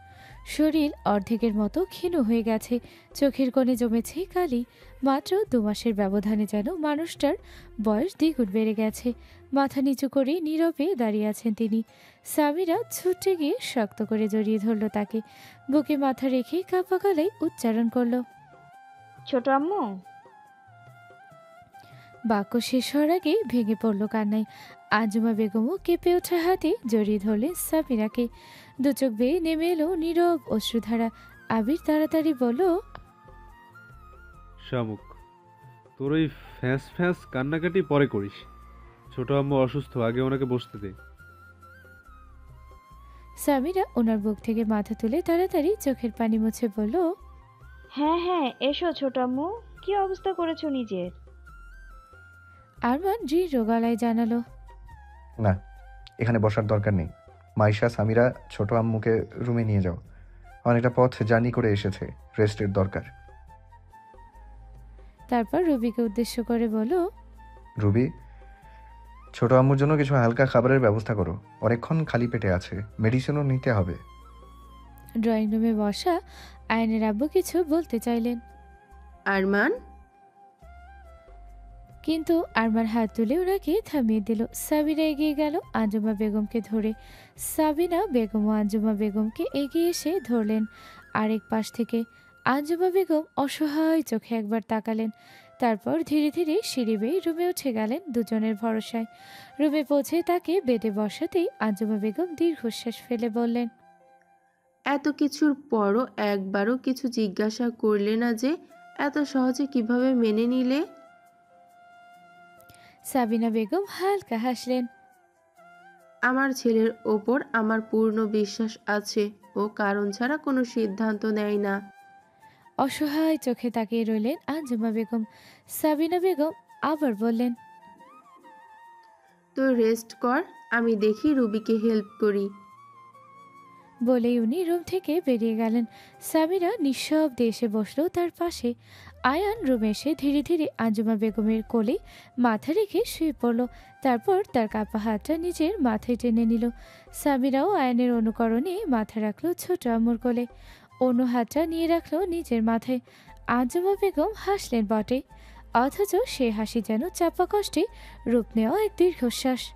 শরীর অর্ধেকের মতো ক্ষীণ হয়ে গেছে, চোখের কোণে জমেছে কালি। মাত্র 2 মাসের ব্যবধানে যেন মানুষটার বয়স দ্বিগুণ বেড়ে গেছে। মাথা নিচু করে নীরবে দাঁড়িয়ে আছেন তিনি। সামিরা ছুটে গিয়ে শক্ত করে জড়িয়ে ধরল তাকে, বুকে মাথা রেখে কাঁপা গলায় উচ্চারণ করল, ছোট আম্মু। বাক্য শেষ হওয়ার আগে ভেঙে পড়ল কান্নায়। আঞ্জুমা বেগমও কেঁপে ওঠা হাতে জড়িয়ে ধরলেন সামিরাকে। দু চোখ বেয়ে নেমে এলো নীরব অশ্রুধারা। আবির তাড়াতাড়ি বলল, শামুক, তোর ওই ফ্যাঁস ফ্যাঁস কান্নাকাটি পরে করিস। ছোট আম্মু অসুস্থ, আগে ওনাকে বসতে দে। সামিরা ওনার বুক থেকে মাথা তুলে তাড়াতাড়ি চোখের পানি মুছে বলল, হ্যাঁ হ্যাঁ, এসো ছোট আম্মু, কি অবস্থা করেছো নিজের? আরমান দৃঢ় গলায় জানালো, না, এখানে বসার দরকার নেই। মাইশা, সামিরা, ছোট আম্মুকে রুমে নিয়ে যাও। অনেকটা পথ জার্নি করে এসেছে, রেস্টের দরকার। তারপর রুবিকে উদ্দেশ্য করে বলল, রুবি, ছোট আম্মুর জন্য কিছু হালকা খাবারের ব্যবস্থা করো, অনেকক্ষণ খালি পেটে আছে, মেডিসিনও নিতে হবে। ড্রয়িং রুমে বসা আয়নের আব্বু কিছু বলতে চাইলেন, আরমান, কিন্তু আরমান হাত তুলে ওনাকে থামিয়ে দিল। সাবিনা এগিয়ে গেল আঞ্জুমা বেগমকে ধরে। সাবিনা বেগম ও আঞ্জুমা বেগমকে এগিয়ে এসে ধরলেন আরেক পাশ থেকে। আঞ্জুমা বেগম অসহায় চোখে একবার তাকালেন, তারপর ধীরে ধীরে সিঁড়ি বেয়ে রুমে উঠে গেলেন দুজনের ভরসায়। রুমে পৌঁছে তাকে বেডে বসাতেই আঞ্জুমা বেগম দীর্ঘশ্বাস ফেলে বললেন, এত কিছুর পরও একবারও কিছু জিজ্ঞাসা করলে না যে এত সহজে কিভাবে মেনে নিলে? সাবিনা বেগম হালকা হাসলেন, আমার ছেলের ওপর আমার পূর্ণ বিশ্বাস আছে। ও কারণ ছাড়া কোনো সিদ্ধান্ত নেয় না। অসহায় চোখে তাকিয়ে রইলেন আঞ্জুমা বেগম। সাবিনা বেগম আবার বললেন, তুই রেস্ট কর, আমি দেখি রুবিকে হেল্প করি। বলেই উনি রুম থেকে বেরিয়ে গেলেন। সামিরা নিঃশব্দে এসে বসলো তার পাশে। আয়ান রুমে এসে ধীরে ধীরে আঞ্জুমা বেগমের কোলে মাথা রেখে শুয়ে পড়ল। তারপর তার কাপা হাতটা নিজের মাথায় টেনে নিল। সামিরাও আয়ানের অনুকরণে মাথা রাখলো ছোট আম্মুর কোলে। অন্য হাতটা নিয়ে রাখলো নিজের মাথায়। আঞ্জুমা বেগম হাসলেন বটে, অথচ সে হাসি যেন চাপা কষ্টে রূপ নেওয়া এক দীর্ঘশ্বাস।